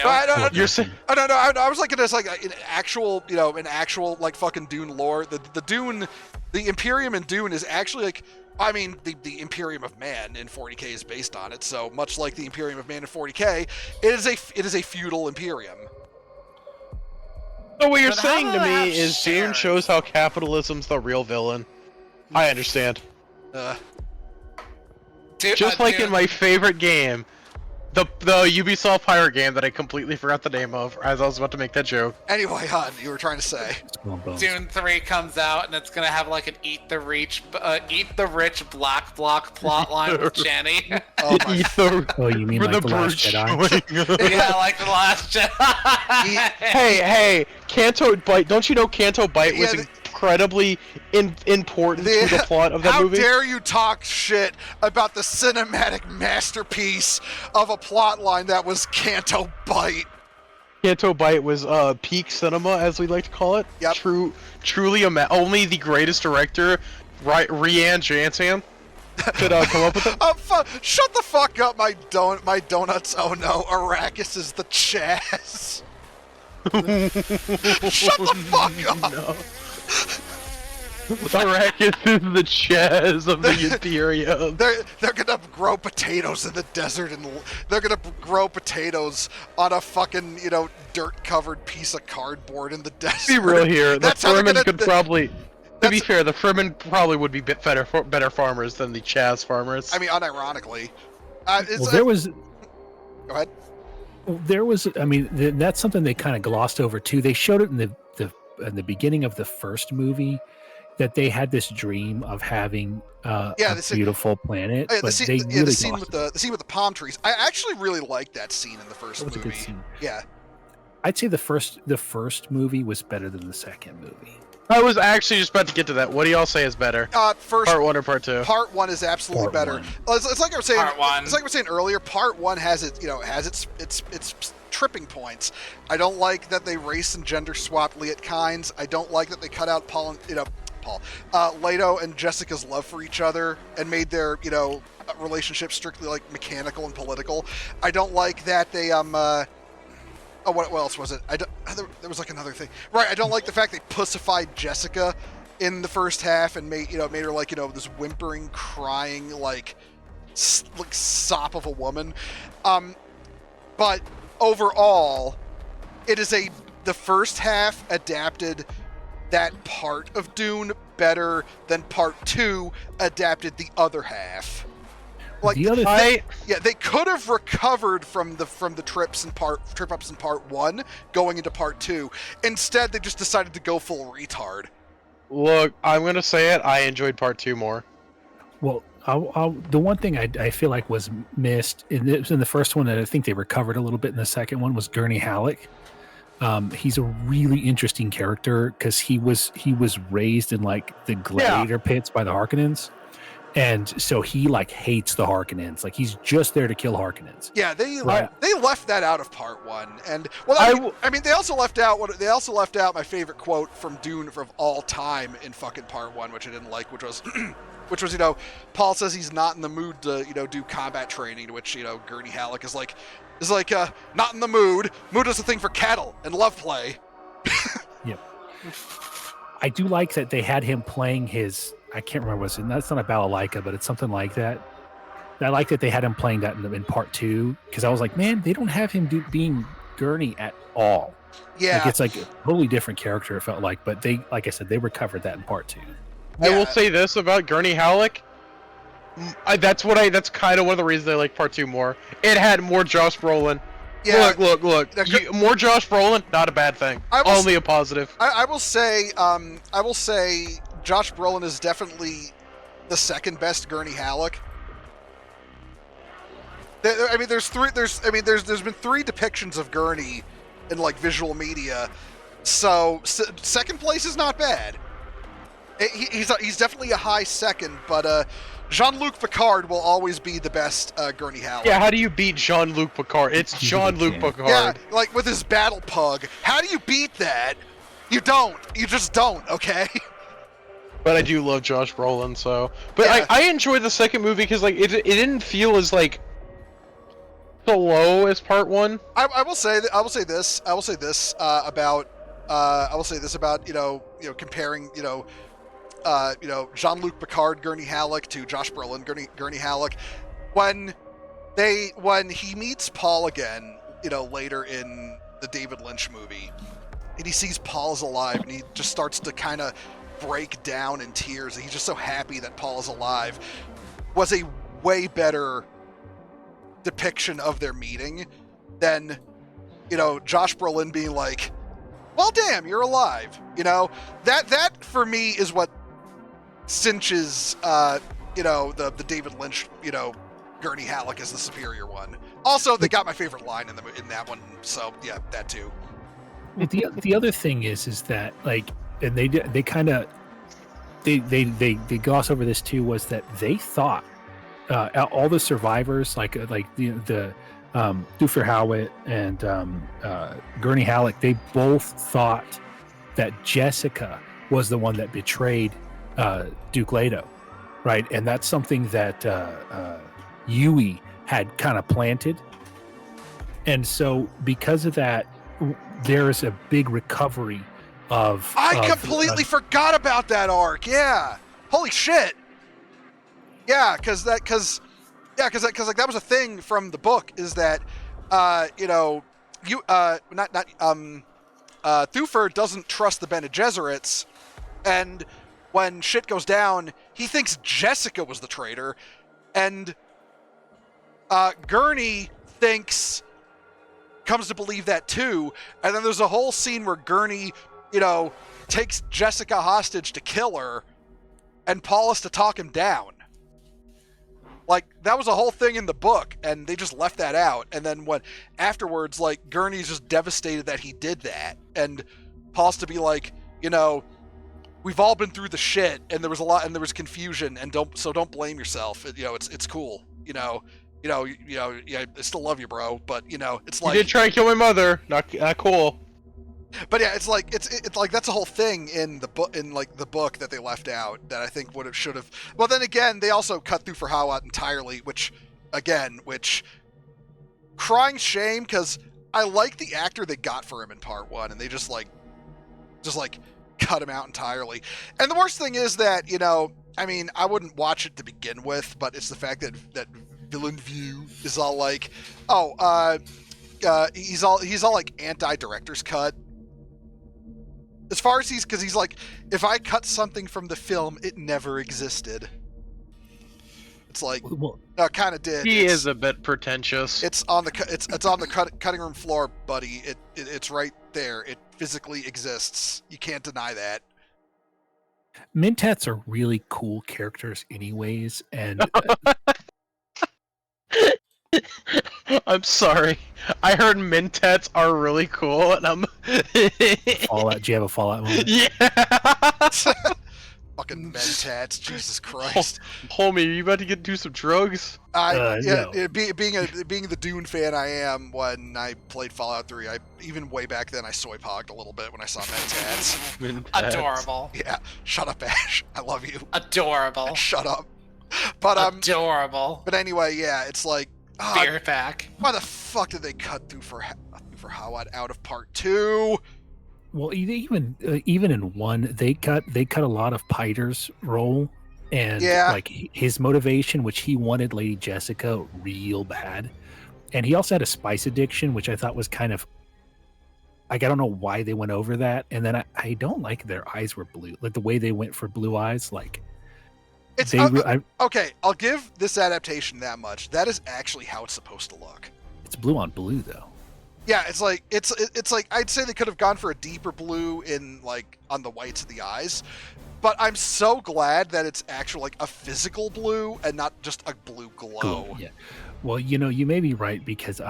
You're saying? Oh no, I was an actual, fucking Dune lore. The Dune, the Imperium in Dune is actually the Imperium of Man in 40K is based on it. So much like the Imperium of Man in 40K, it is a feudal Imperium. So what you're saying to me is Dune shows how capitalism's the real villain. I understand. Just like in my favorite game, the Ubisoft Pirate game that I completely forgot the name of as I was about to make that joke. Anyway, hon, you were trying to say. Dune 3 comes out and it's gonna have an Eat the Rich Black Block plotline with Chani. You mean like the Last Jedi? Yeah, like the Last Jedi. Hey, Canto Bite! Don't you know Canto Bite was incredibly important to the plot of that movie? How dare you talk shit about the cinematic masterpiece of a plotline that was Canto Bite? Canto Bite was peak cinema, as we like to call it. Yep. Truly, only the greatest director, Rian Johnson, could come up with it. Shut the fuck up, my donuts. Oh no, Arrakis is the Chaz. Shut the fuck up. No. Arrakis is the Chaz of the Imperium. They're gonna grow potatoes in the desert, and they're gonna grow potatoes on a fucking dirt-covered piece of cardboard in the desert. Be real here. The Fremen could probably. To be fair, the Fremen probably would be better farmers than the Chaz farmers. Unironically. There was. Go ahead. There was. That's something they kind of glossed over too. They showed it in the beginning of the first movie, that they had this dream of having a beautiful planet. Oh, yeah, the scene with the palm trees. I actually really liked that scene in the first movie. A good scene. Yeah. I'd say the first movie was better than the second movie. I was actually just about to get to that. What do y'all say is better? First, part 1 or part 2? Part 1 is absolutely better. It's like I was saying. Part 1. It's like we were saying earlier. Part 1 has its tripping points. I don't like that they race and gender swapped Liet Kynes. I don't like that they cut out Leto and Jessica's love for each other and made their relationship strictly like mechanical and political. I don't like that they what else was it? There was like another thing. Right, I don't like the fact they pussified Jessica in the first half and made her like this whimpering, crying like sop of a woman. But overall, the first half adapted that part of Dune better than part 2 adapted the other half. Like they could have recovered from the trip ups in part 1 going into part 2. Instead, they just decided to go full retard. Look, I'm gonna say it. I enjoyed part 2 more. Well, the one thing I feel like was missed in the first one, and I think they recovered a little bit in the second one, was Gurney Halleck. He's a really interesting character because he was raised in like the gladiator pits by the Harkonnens. And so he like hates the Harkonnens. Like he's just there to kill Harkonnens. Yeah, they left that out of part 1, and they also left out my favorite quote from Dune of all time in fucking part 1, which I didn't like, which was Paul says he's not in the mood to do combat training, to which Gurney Halleck is like not in the mood. Mood is a thing for cattle and love play. Yep. I do like that they had him playing his. I can't remember what's in. That's not a balalaika, but it's something like that. And I like that they had him playing that in part 2 because I was like, man, they don't have him being Gurney at all. Yeah, like, it's like a totally different character. It felt like, but they, like I said, they recovered that in part 2. I will say this about Gurney Halleck. That's kind of one of the reasons I like part 2 more. It had more Josh Brolin. Yeah, look. More Josh Brolin, not a bad thing. Only a positive. I will say Josh Brolin is definitely the second best Gurney Halleck. There's been 3 depictions of Gurney in like visual media, so second place is not bad. He's definitely a high second, but Jean-Luc Picard will always be the best Gurney Halleck. Yeah, how do you beat Jean-Luc Picard? It's Jean-Luc Picard. Yeah, like with his battle pug. How do you beat that? You don't. You just don't, okay? But I do love Josh Brolin, so. But yeah. I enjoyed the second movie because like it didn't feel as like so low as part 1. I will say this about comparing Jean-Luc Picard Gurney Halleck to Josh Brolin Gurney Halleck when he meets Paul again later in the David Lynch movie and he sees Paul is alive and he just starts to kind of break down in tears and he's just so happy that Paul is alive, was a way better depiction of their meeting than Josh Brolin being like, well damn, you're alive. That for me is what cinches the David Lynch Gurney Halleck is the superior one. Also, they got my favorite line in that one, so yeah, that too. The other thing is that like, and they gloss over this too, was that they thought all the survivors like the Duffer Howitt and Gurney Halleck, they both thought that Jessica was the one that betrayed Duke Leto, right? And that's something that Yui had kind of planted. And so because of that, there's a big recovery of... I completely forgot about that arc, yeah! Holy shit! Yeah, because that was a thing from the book, is that, Thufir doesn't trust the Bene Gesserits, and when shit goes down, he thinks Jessica was the traitor, and Gurney comes to believe that too, and then there's a whole scene where Gurney, takes Jessica hostage to kill her, and Paul has to talk him down. Like, that was a whole thing in the book, and they just left that out, and then afterwards, like, Gurney's just devastated that he did that, and Paul's to be like, we've all been through the shit, and there was confusion, and don't blame yourself. It's cool. Yeah, I still love you, bro. But it's like you did try to kill my mother. Not cool. But yeah, it's like that's a whole thing in the book, the book that they left out that I think should have. Well, then again, they also cut through for Hawat entirely, which crying shame, because I like the actor they got for him in part 1, and they just cut him out entirely. And the worst thing is that I wouldn't watch it to begin with, but it's the fact that Villeneuve is all like, he's all like anti-director's cut. As far as because he's like, if I cut something from the film, it never existed. It's like, no, it kind of did. He is a bit pretentious. It's on the cutting room floor, buddy. It's right there. It physically exists. You can't deny that. Mentats are really cool characters, anyways, and I'm sorry. I heard Mentats are really cool, and I'm Fallout. Do you have a Fallout moment? Yeah. Fucking Mentats, Jesus Christ. Homie, are you about to do some drugs? No. Being the Dune fan I am, when I played Fallout 3, even way back then I soy-pogged a little bit when I saw Mentats. Adorable. Yeah, shut up, Ash. I love you. Adorable. Shut up. But adorable. But anyway, yeah, it's like, Fear pack. Why the fuck did they cut through for Hawat out of part 2? Well, even in 1, they cut a lot of Piter's role, and like his motivation, which he wanted Lady Jessica real bad, and he also had a spice addiction, which I thought was kind of like, I don't know why they went over that. And then I don't like their eyes were blue, like the way they went for blue eyes, like. It's okay. I'll give this adaptation that much. That is actually how it's supposed to look. It's blue on blue, though. Yeah, it's like I'd say they could have gone for a deeper blue on the whites of the eyes, but I'm so glad that it's actually like a physical blue and not just a blue glow. Yeah. Well, you may be right, because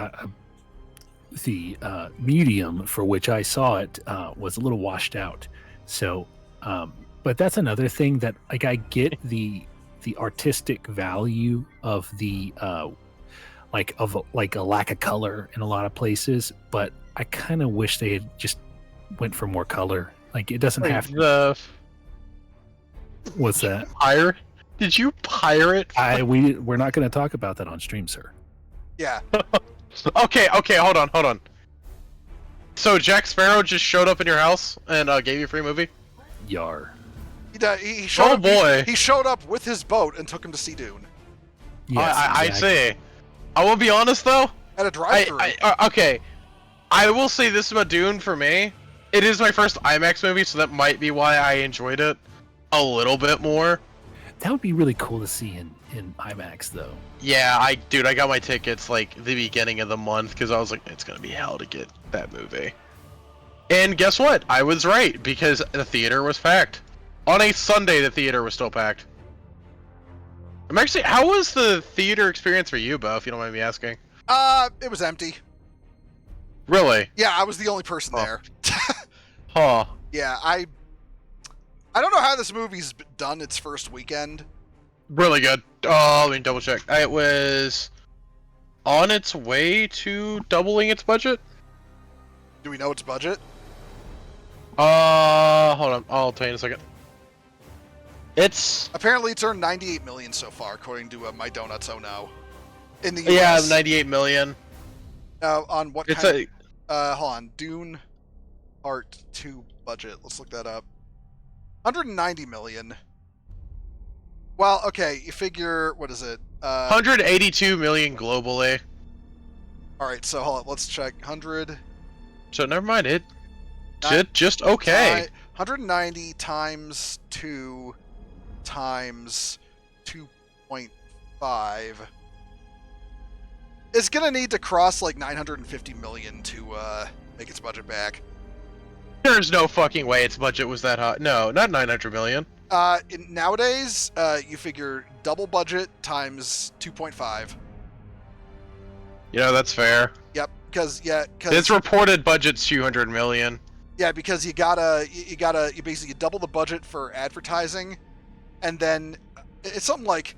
the medium for which I saw it was a little washed out. So. But that's another thing that, like, I get the artistic value of the a lack of color in a lot of places, but I kind of wish they had just went for more color. Like, it doesn't have to. What's that? Did you pirate? We're not going to talk about that on stream, sir. Yeah. Okay, hold on. So Jack Sparrow just showed up in your house and gave you a free movie? Yar. He showed up, boy! He showed up with his boat and took him to see Dune. Yes, I see. I will be honest though. At a drive-thru. Okay, I will say this about Dune for me. It is my first IMAX movie, so that might be why I enjoyed it a little bit more. That would be really cool to see in IMAX, though. Yeah, I got my tickets like the beginning of the month because I was like, it's gonna be hell to get that movie. And guess what? I was right, because the theater was packed. On a Sunday, the theater was still packed. How was the theater experience for you, Bo, if you don't mind me asking? It was empty. Really? Yeah, I was the only person there. Huh. Yeah, I don't know how this movie's done its first weekend. Really good. Oh, let me double check. It was on its way to doubling its budget. Do we know its budget? Hold on. I'll tell you in a second. Apparently it's earned $98 million so far, according to My Donuts Oh No. In the yeah, US. $98 million. On what kind of... hold on. Dune Part 2 budget. Let's look that up. $190 million. Well, okay, you figure... What is it? $182 million globally. Alright, so hold on. Let's check. 100... So never mind. It just okay. 190 times 2 times 2.5. It's gonna need to cross like 950 million to make its budget back. There's no fucking way its budget was that high. No, not 900 million. Nowadays, you figure double budget times 2.5. You know, that's fair. Yep, because its reported budget's 200 million. Yeah, because you basically double the budget for advertising, and then it's something like,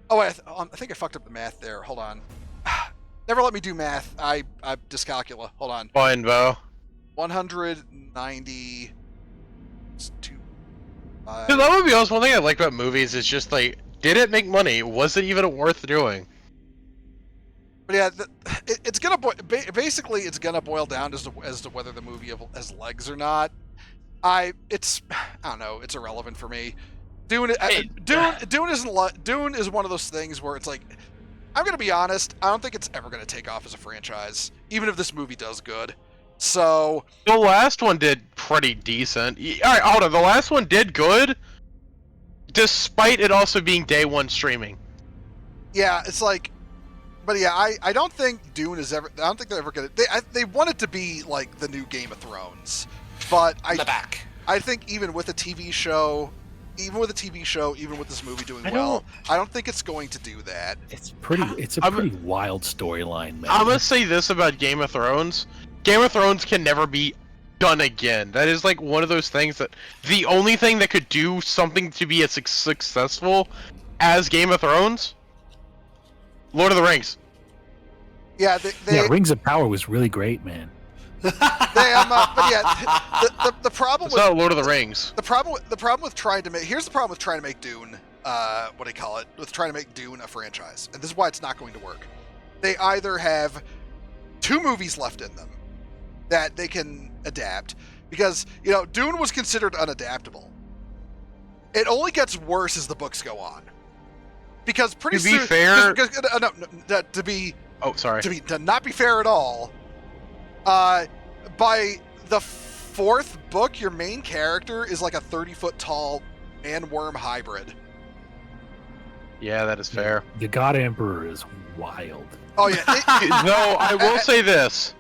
oh, I think I fucked up the math there. Hold on. Never let me do math. I dyscalculia. Hold on. Fine, Bo. 190 to. Because I'm gonna be honest, one thing I like about movies is just like, did it make money? Was it even worth doing? But yeah, it's gonna basically it's gonna boil down as to whether the movie has legs or not. I don't know. It's irrelevant for me. Dune is one of those things where it's like, I'm gonna be honest. I don't think it's ever gonna take off as a franchise, even if this movie does good. So the last one did pretty decent. All right, hold on. The last one did good, despite it also being day one streaming. Yeah, it's like, but yeah, I don't think Dune is ever. I don't think they're ever gonna. They want it to be like the new Game of Thrones, but I think even with a TV show. Even with this movie doing well, I don't think it's going to do that. It's a pretty wild storyline, man. I'm gonna say this about Game of Thrones. Game of Thrones can never be done again. That is like one of those things that the only thing that could do something to be as successful as Game of Thrones, Lord of the Rings. Yeah, Rings of Power was really great, man. But yeah, the problem it's with not Lord of the Rings. The problem with trying to make Dune, with trying to make Dune a franchise, and this is why it's not going to work. They either have 2 movies left in them that they can adapt, because Dune was considered unadaptable. It only gets worse as the books go on, because to not be fair at all. By the 4th book, your main character is like a 30-foot tall man-worm hybrid. Yeah, that is fair. The God Emperor is wild. Oh yeah. No, I will say this.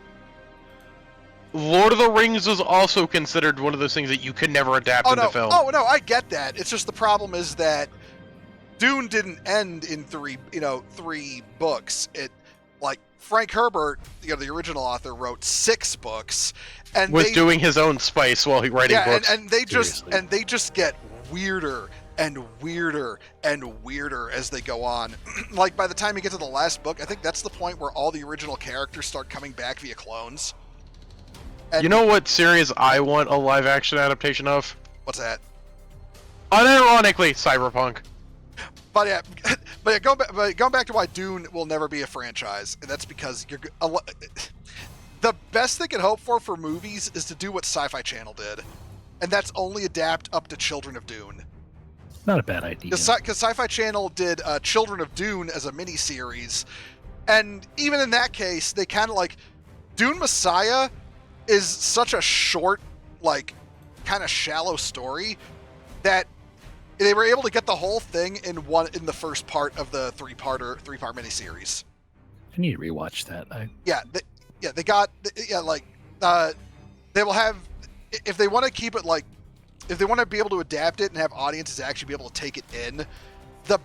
Lord of the Rings was also considered one of those things that you could never adapt into film. Oh no, I get that. It's just the problem is that Dune didn't end in 3 books. It Frank Herbert, the original author, wrote 6 books, and was doing his own spice while he writing books. and they just get weirder and weirder and weirder as they go on. Like by the time you get to the last book, I think that's the point where all the original characters start coming back via clones. And you know what series I want a live-action adaptation of? What's that? Unironically, Cyberpunk. But yeah, going back to why Dune will never be a franchise, and that's because the best they can hope for movies is to do what Sci-Fi Channel did, and that's only adapt up to Children of Dune. Not a bad idea. Because Sci-Fi Channel did Children of Dune as a miniseries, and even in that case, they kind of Dune Messiah is such a short, kind of shallow story that they were able to get the whole thing in the first part of the three-part miniseries. I need to rewatch that. They will have, if they want to keep it if they want to be able to adapt it and have audiences actually be able to take it in, the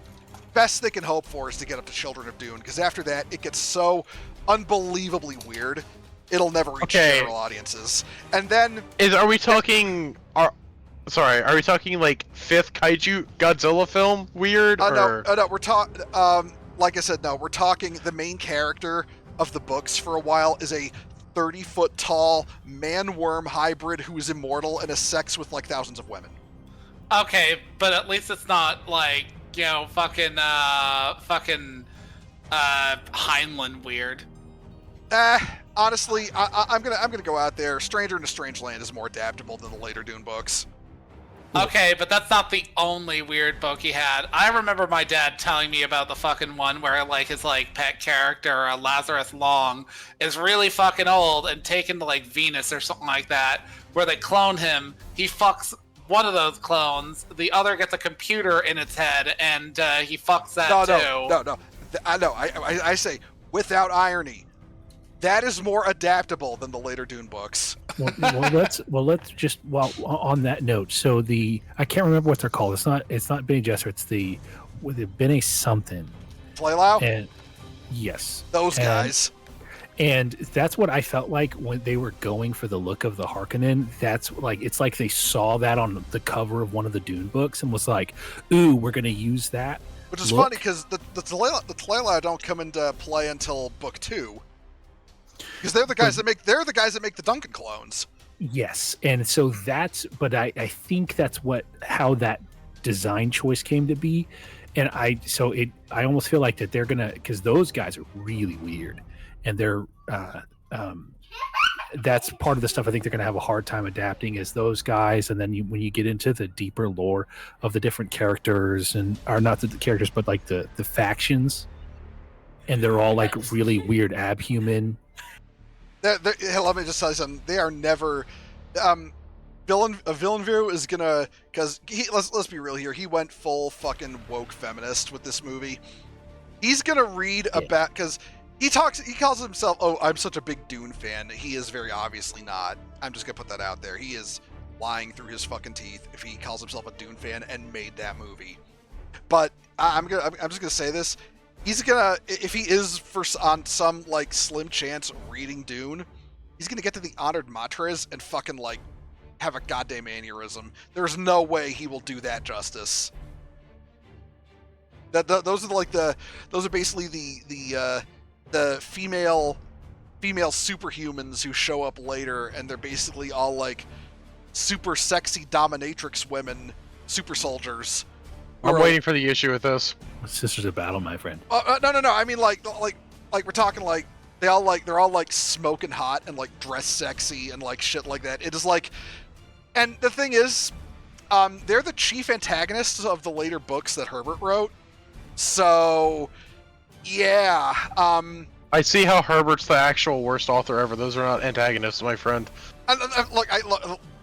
best they can hope for is to get up to Children of Dune, because after that it gets so unbelievably weird, it'll never reach general audiences. And then are we talking 5th kaiju Godzilla film weird? No, we're talking. Like I said, no, we're talking. The main character of the books for a while is a 30-foot tall man-worm hybrid who is immortal and has sex with thousands of women. Okay, but at least it's not fucking Heinlein weird. Honestly, I'm gonna go out there. Stranger in a Strange Land is more adaptable than the later Dune books. Okay, but that's not the only weird book he had. I remember my dad telling me about the fucking one where his pet character, Lazarus Long, is really fucking old and taken to Venus or something like that, where they clone him. He fucks one of those clones. The other gets a computer in its head, and he fucks that too. No. I know. I say without irony. That is more adaptable than the later Dune books. let's just on that note. So I can't remember what they're called. It's not Bene Gesserit. It's the Bene something. Flaylau? And yes, those guys. And that's what I felt like when they were going for the look of the Harkonnen. That's like, it's like they saw that on the cover of one of the Dune books and was like, "Ooh, we're going to use that." Which is funny because the Tlayla don't come into play until book 2, because they're the guys that make the Duncan clones. Yes, and so but I think that's how that design choice came to be, and I almost feel like that they're gonna, because those guys are really weird, and they're that's part of the stuff I think they're gonna have a hard time adapting, is those guys, and then when you get into the deeper lore of the different characters, or not the characters, but like the factions, and they're all like really weird abhuman. Let me just tell you something. They are never. Villeneuve is gonna, because let's be real here. He went full fucking woke feminist with this movie. He's gonna read about, because he calls himself, "Oh, I'm such a big Dune fan." He is very obviously not. I'm just gonna put that out there. He is lying through his fucking teeth if he calls himself a Dune fan and made that movie. But I'm just gonna say this. He's gonna, if he is on some like slim chance reading Dune, he's gonna get to the Honored Matres and fucking like have a goddamn aneurysm. There's no way he will do that justice. Those are basically the female superhumans who show up later, and they're basically all like super sexy dominatrix women, super soldiers. I'm waiting for the issue with this. Sisters of Battle, my friend. No. I mean, like we're talking like they're all like smoking hot and like dress sexy and like shit like that. It is like, and the thing is, they're the chief antagonists of the later books that Herbert wrote. So, yeah. I see how Herbert's the actual worst author ever. Those are not antagonists, my friend. Look,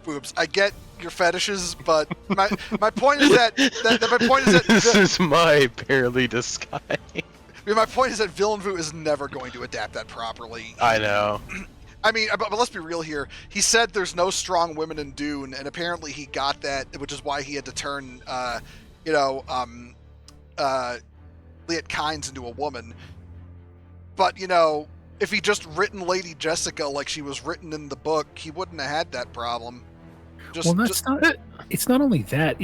boobs. I get your fetishes, but my point is that This is my barely disguise. My point is that Villeneuve is never going to adapt that properly. I know. I mean, but let's be real here. He said there's no strong women in Dune, and apparently he got that, which is why he had to turn, Liet Kynes into a woman. But, if he just written Lady Jessica like she was written in the book, he wouldn't have had that problem. It's not only that.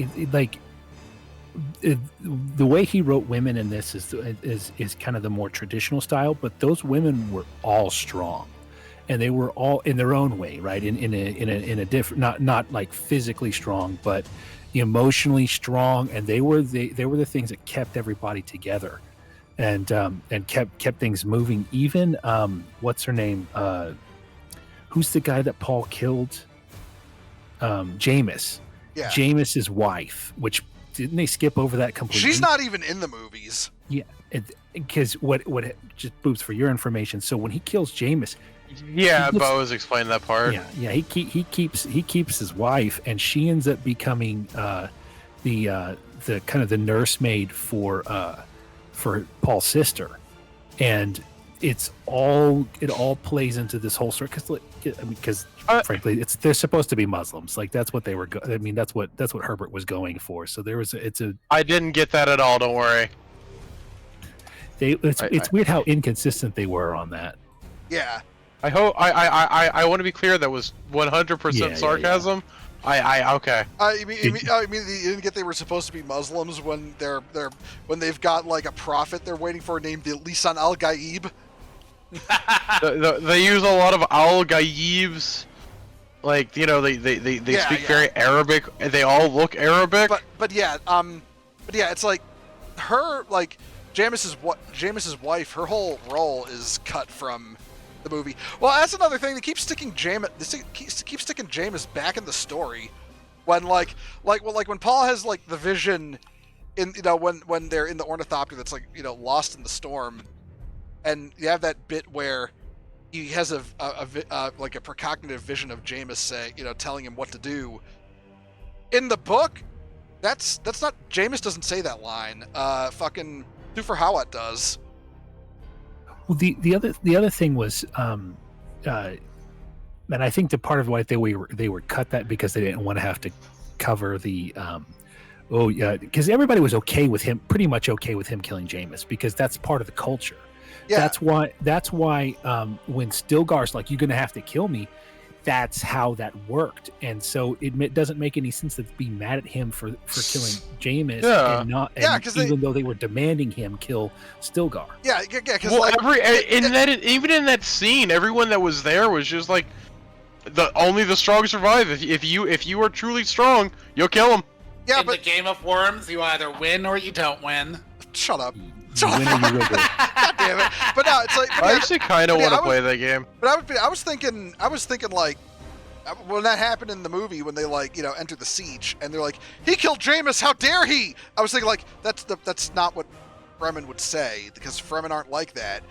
The way he wrote women in this is kind of the more traditional style, but those women were all strong, and they were all in their own way, right? In a different, not like physically strong, but emotionally strong, and they were the things that kept everybody together, and kept things moving. Even what's her name? Who's the guy that Paul killed? Jamis. Yeah. Jamis's wife, which didn't they skip over that completely? She's not even in the movies. Yeah, because what just boobs for your information. So when he kills Jamis, Bo was explaining that part. Yeah, he keeps his wife, and she ends up becoming the kind of the nursemaid for Paul's sister, and it all plays into this whole story because frankly they're supposed to be Muslims. Like that's what they were. That's what Herbert was going for. So I didn't get that at all. Don't worry. It's weird how inconsistent they were on that. Yeah. I hope I want to be clear. That was 100% sarcasm. Yeah. Okay. You mean you didn't get they were supposed to be Muslims when when they've got like a prophet they're waiting for named Lisan al-Gaib? They use a lot of al-Gaibs, like they speak very Arabic. They all look Arabic. But yeah, it's like her, like Jamis's wife. Her whole role is cut from the movie. Well, that's another thing. They keep sticking Jamis back in the story when when Paul has like the vision in when they're in the ornithopter that's like lost in the storm, and you have that bit where he has a precognitive vision of Jamis telling him what to do. In the book, that's not Jamis doesn't say that line. Fucking Thufir Hawat does. Well, the other thing was, and I think the part of why they were cut that because they didn't want to have to cover the, because everybody was pretty much okay with him killing Jamis because that's part of the culture. Yeah. That's why when Stilgar's like, "You're gonna have to kill me," that's how that worked. And so it doesn't make any sense to be mad at him for killing Jameis and not, even though they were demanding him kill Stilgar. Yeah, because even in that scene, everyone that was there was just like, only the strong survive. If you are truly strong, you'll kill him. Yeah, but the Game of Worms, you either win or you don't win. Shut up. God damn it! But no, it's like I actually kind of want to play that game. But I was thinking like when that happened in the movie when they enter the siege and they're like, he killed Jameis, how dare he? I was thinking like that's not what Fremen would say, because Fremen aren't like that.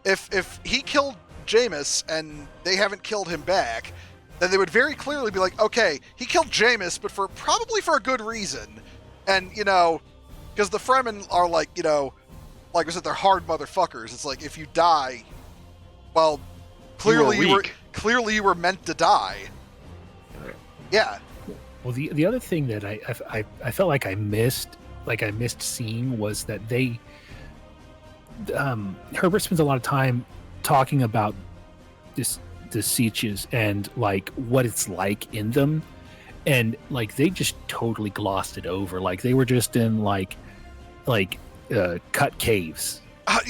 If he killed Jameis and they haven't killed him back, then they would very clearly be like, okay, he killed Jameis, but probably for a good reason, and because the Fremen are like like I said, they're hard motherfuckers. It's like if you die, well, clearly you were meant to die. Yeah. Well, the other thing that I felt like I missed seeing was that Herbert spends a lot of time talking about the sieges and like what it's like in them, and like they just totally glossed it over. Like they were just in like cut caves. God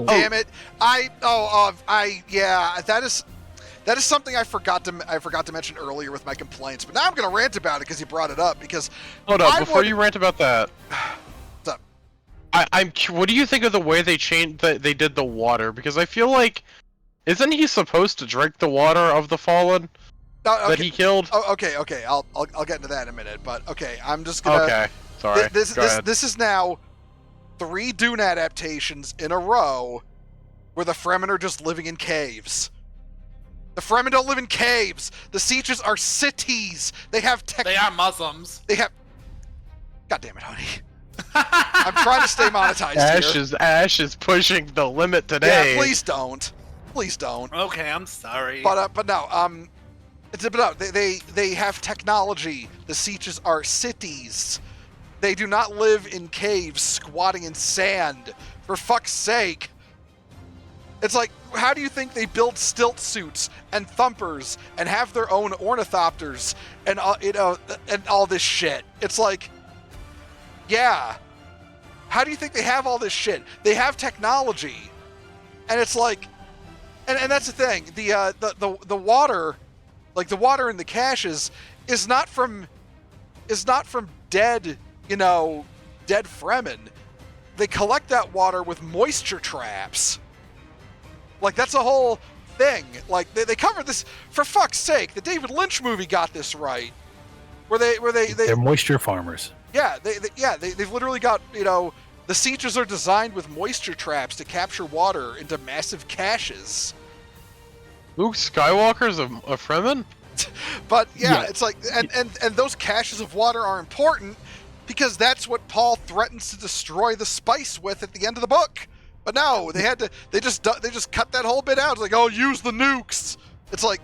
damn it! That is something I forgot to mention earlier with my complaints. But now I'm going to rant about it because you brought it up. Because hold up, before you rant about that, what's up? What do you think of the way they they did the water? Because I feel like, isn't he supposed to drink the water of the fallen that he killed? Oh, okay. I'll get into that in a minute. But okay, I'm just gonna. Okay, sorry. This is now 3 Dune adaptations in a row where the Fremen are just living in caves. The Fremen don't live in caves. The sieges are cities. They have They are Muslims. They have. God damn it, honey. I'm trying to stay monetized here. Ash is pushing the limit today. Yeah, please don't. Please don't. Okay, I'm sorry. But no. They have technology. The sieges are cities. They do not live in caves squatting in sand. For fuck's sake. It's like, how do you think they build stilt suits and thumpers and have their own ornithopters and and all this shit? It's like, yeah. How do you think they have all this shit? They have technology, and it's like, and that's the thing. The water, like the water in the caches, is not from dead dead Fremen. They collect that water with moisture traps. Like, that's a whole thing. Like, they covered this, for fuck's sake. The David Lynch movie got this right. They're moisture farmers. Yeah, they've literally got, the sieges are designed with moisture traps to capture water into massive caches. Luke Skywalker's a Fremen? But yeah, it's like, and those caches of water are important because that's what Paul threatens to destroy the spice with at the end of the book. But no, they just cut that whole bit out. It's like, oh, use the nukes. It's like,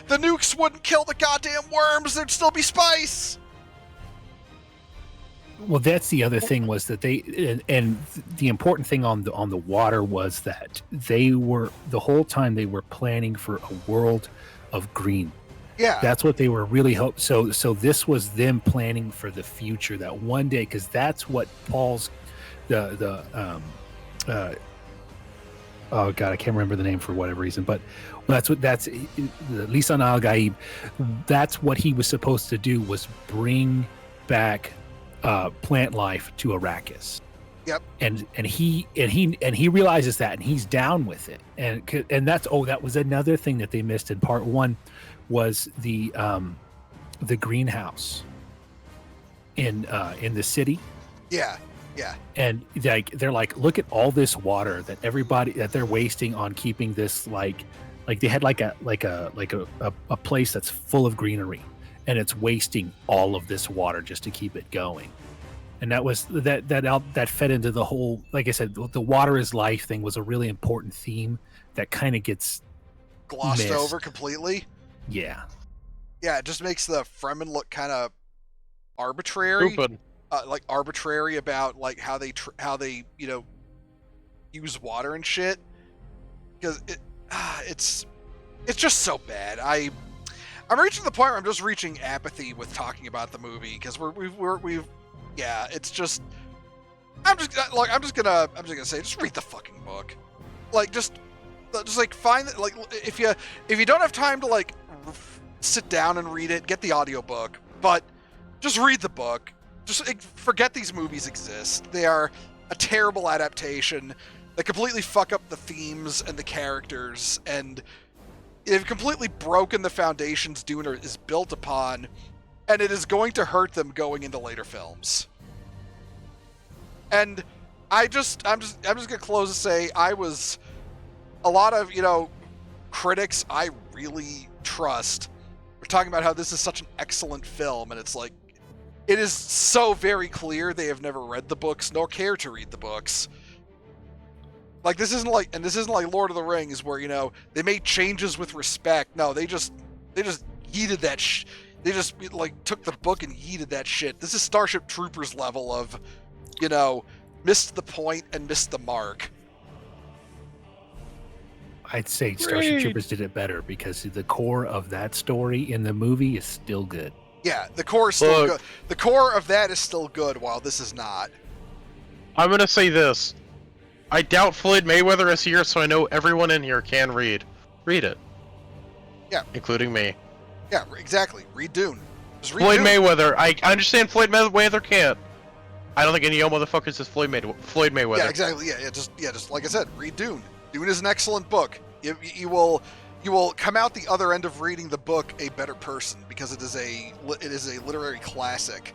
the nukes wouldn't kill the goddamn worms. There'd still be spice. Well, that's the other thing, was that and the important thing on the water was that they were, the whole time they were planning for a world of green. Yeah, that's what they were really hoping. So this was them planning for the future, that one day, because that's what Paul's oh god, I can't remember the name for whatever reason, but that's Lisan al-Gaib. That's what he was supposed to do, was bring back plant life to Arrakis. Yep. And he realizes that, and he's down with it. And that's that was another thing that they missed in part 1, was the greenhouse in the city. Yeah. Yeah. And they're like, look at all this water that they're wasting on keeping this like they had like a place that's full of greenery, and it's wasting all of this water just to keep it going. And that was that fed into the whole, like I said, the water is life thing was a really important theme that kind of gets glossed missed over completely. Yeah. Yeah, it just makes the Fremen look kind of arbitrary. Stupid. Like arbitrary about like how they use water and shit because it's just so bad. I'm reaching the point where I'm just reaching apathy with talking about the movie because we've yeah, it's just I'm just gonna say just read the fucking book. Like just like find it, like if you don't have time to like sit down and read it, get the audiobook, but just read the book. Just forget these movies exist. They are a terrible adaptation. They completely fuck up the themes and the characters, and they've completely broken the foundations Dune is built upon, and it is going to hurt them going into later films. And I'm just gonna close and say I was a lot of critics I really trust. We're talking about how this is such an excellent film, and it's like it is so very clear they have never read the books nor care to read the books. Like this isn't like Lord of the Rings where they made changes with respect. No, they just yeeted that they just like took the book and yeeted that shit. This is Starship Troopers level of missed the point and missed the mark. I'd say Starship Troopers did it better because the core of that story in the movie is still good. Yeah, the core is still good. The core of that is still good, while this is not. I'm gonna say this. I doubt Floyd Mayweather is here, so I know everyone in here can read. Read it. Yeah. Including me. Yeah, exactly. Read Dune. Just read Floyd Dune. Mayweather. I understand Floyd Mayweather can't. I don't think any of motherfuckers is Floyd Mayweather. Yeah, exactly. Yeah, just like I said, read Dune. Dune is an excellent book. You will come out the other end of reading the book a better person because it is a literary classic.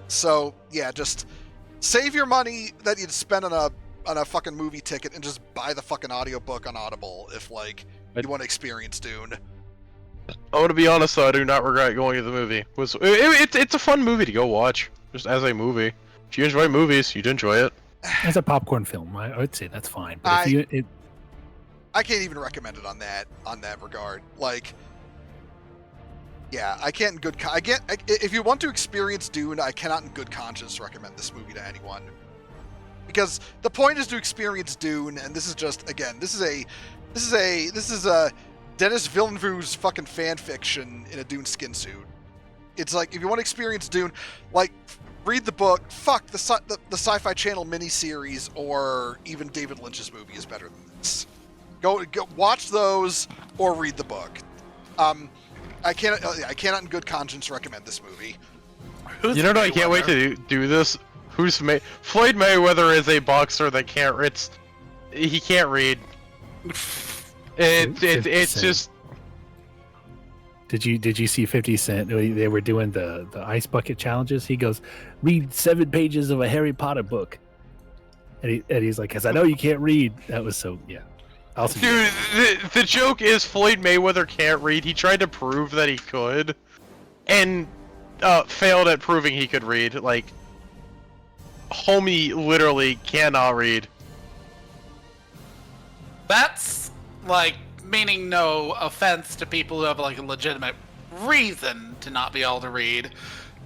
So yeah, just save your money that you'd spend on a fucking movie ticket and just buy the fucking audiobook on Audible if you want to experience Dune. I want to be honest though, I do not regret going to the movie. It's a fun movie to go watch, just as a movie. If you enjoy movies, you'd enjoy it. As a popcorn film, I would say that's fine. But I can't even recommend it on that regard. Like, yeah, I can't if you want to experience Dune, I cannot in good conscience recommend this movie to anyone. Because the point is to experience Dune, and this is just this is a Denis Villeneuve's fucking fan fiction in a Dune skin suit. It's like if you want to experience Dune, like read the book. Fuck the Sci-Fi Channel miniseries or even David Lynch's movie is better than this. Go watch those or read the book. I cannot in good conscience recommend this movie. I can't wait to do this. Floyd Mayweather is a boxer that he can't read. It's just. Did you see 50 Cent? They were doing the ice bucket challenges. He goes, read 7 pages of a Harry Potter book, and he's like, because I know you can't read. That was so yeah. Dude, the joke is Floyd Mayweather can't read. He tried to prove that he could, and failed at proving he could read. Like, homie literally cannot read. That's like meaning no offense to people who have like a legitimate reason to not be able to read.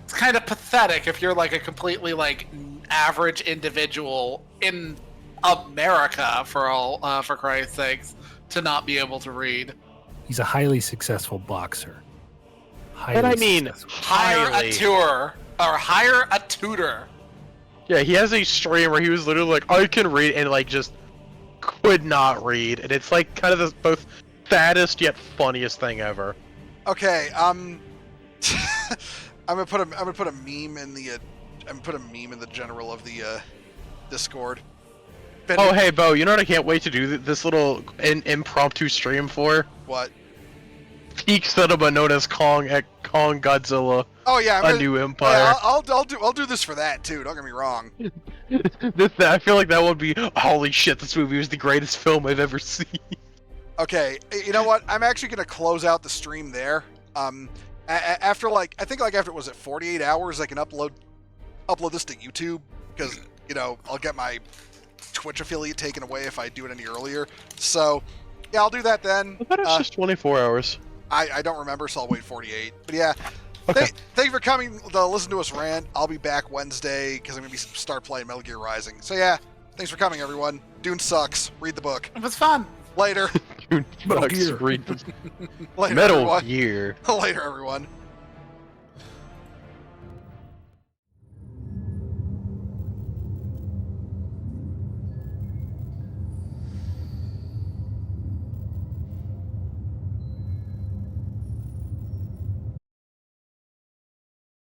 It's kind of pathetic if you're like a completely like average individual in America for Christ's sakes to not be able to read. He's a highly successful boxer. Hire a tour or hire a tutor. Yeah, he has a stream where he was literally like, I can read, and like just could not read, and it's like kind of the both saddest yet funniest thing ever. Okay, I'm gonna put a meme in the general of the Discord. Oh hey Bo, you know what I can't wait to do this little impromptu stream for? What? Peak cinema known as Kong Godzilla. Oh yeah, A New Empire. Yeah, I'll do this for that too. Don't get me wrong. I feel like that would be holy shit. This movie was the greatest film I've ever seen. Okay, you know what? I'm actually gonna close out the stream there. After after was it 48 hours, I can upload this to YouTube because I'll get my Twitch affiliate taken away if I do it any earlier. So yeah, I'll do that then. I thought it was just 24 hours. I don't remember, so I'll wait 48. But yeah, okay. Thank you for coming to listen to us rant. I'll be back Wednesday because I'm gonna start playing Metal Gear Rising. So yeah, Thanks for coming, everyone. Dune sucks. Read the book. It was fun. Later. Dude, Metal fucks, Gear. read the- Later, Metal everyone. Gear. Later, everyone.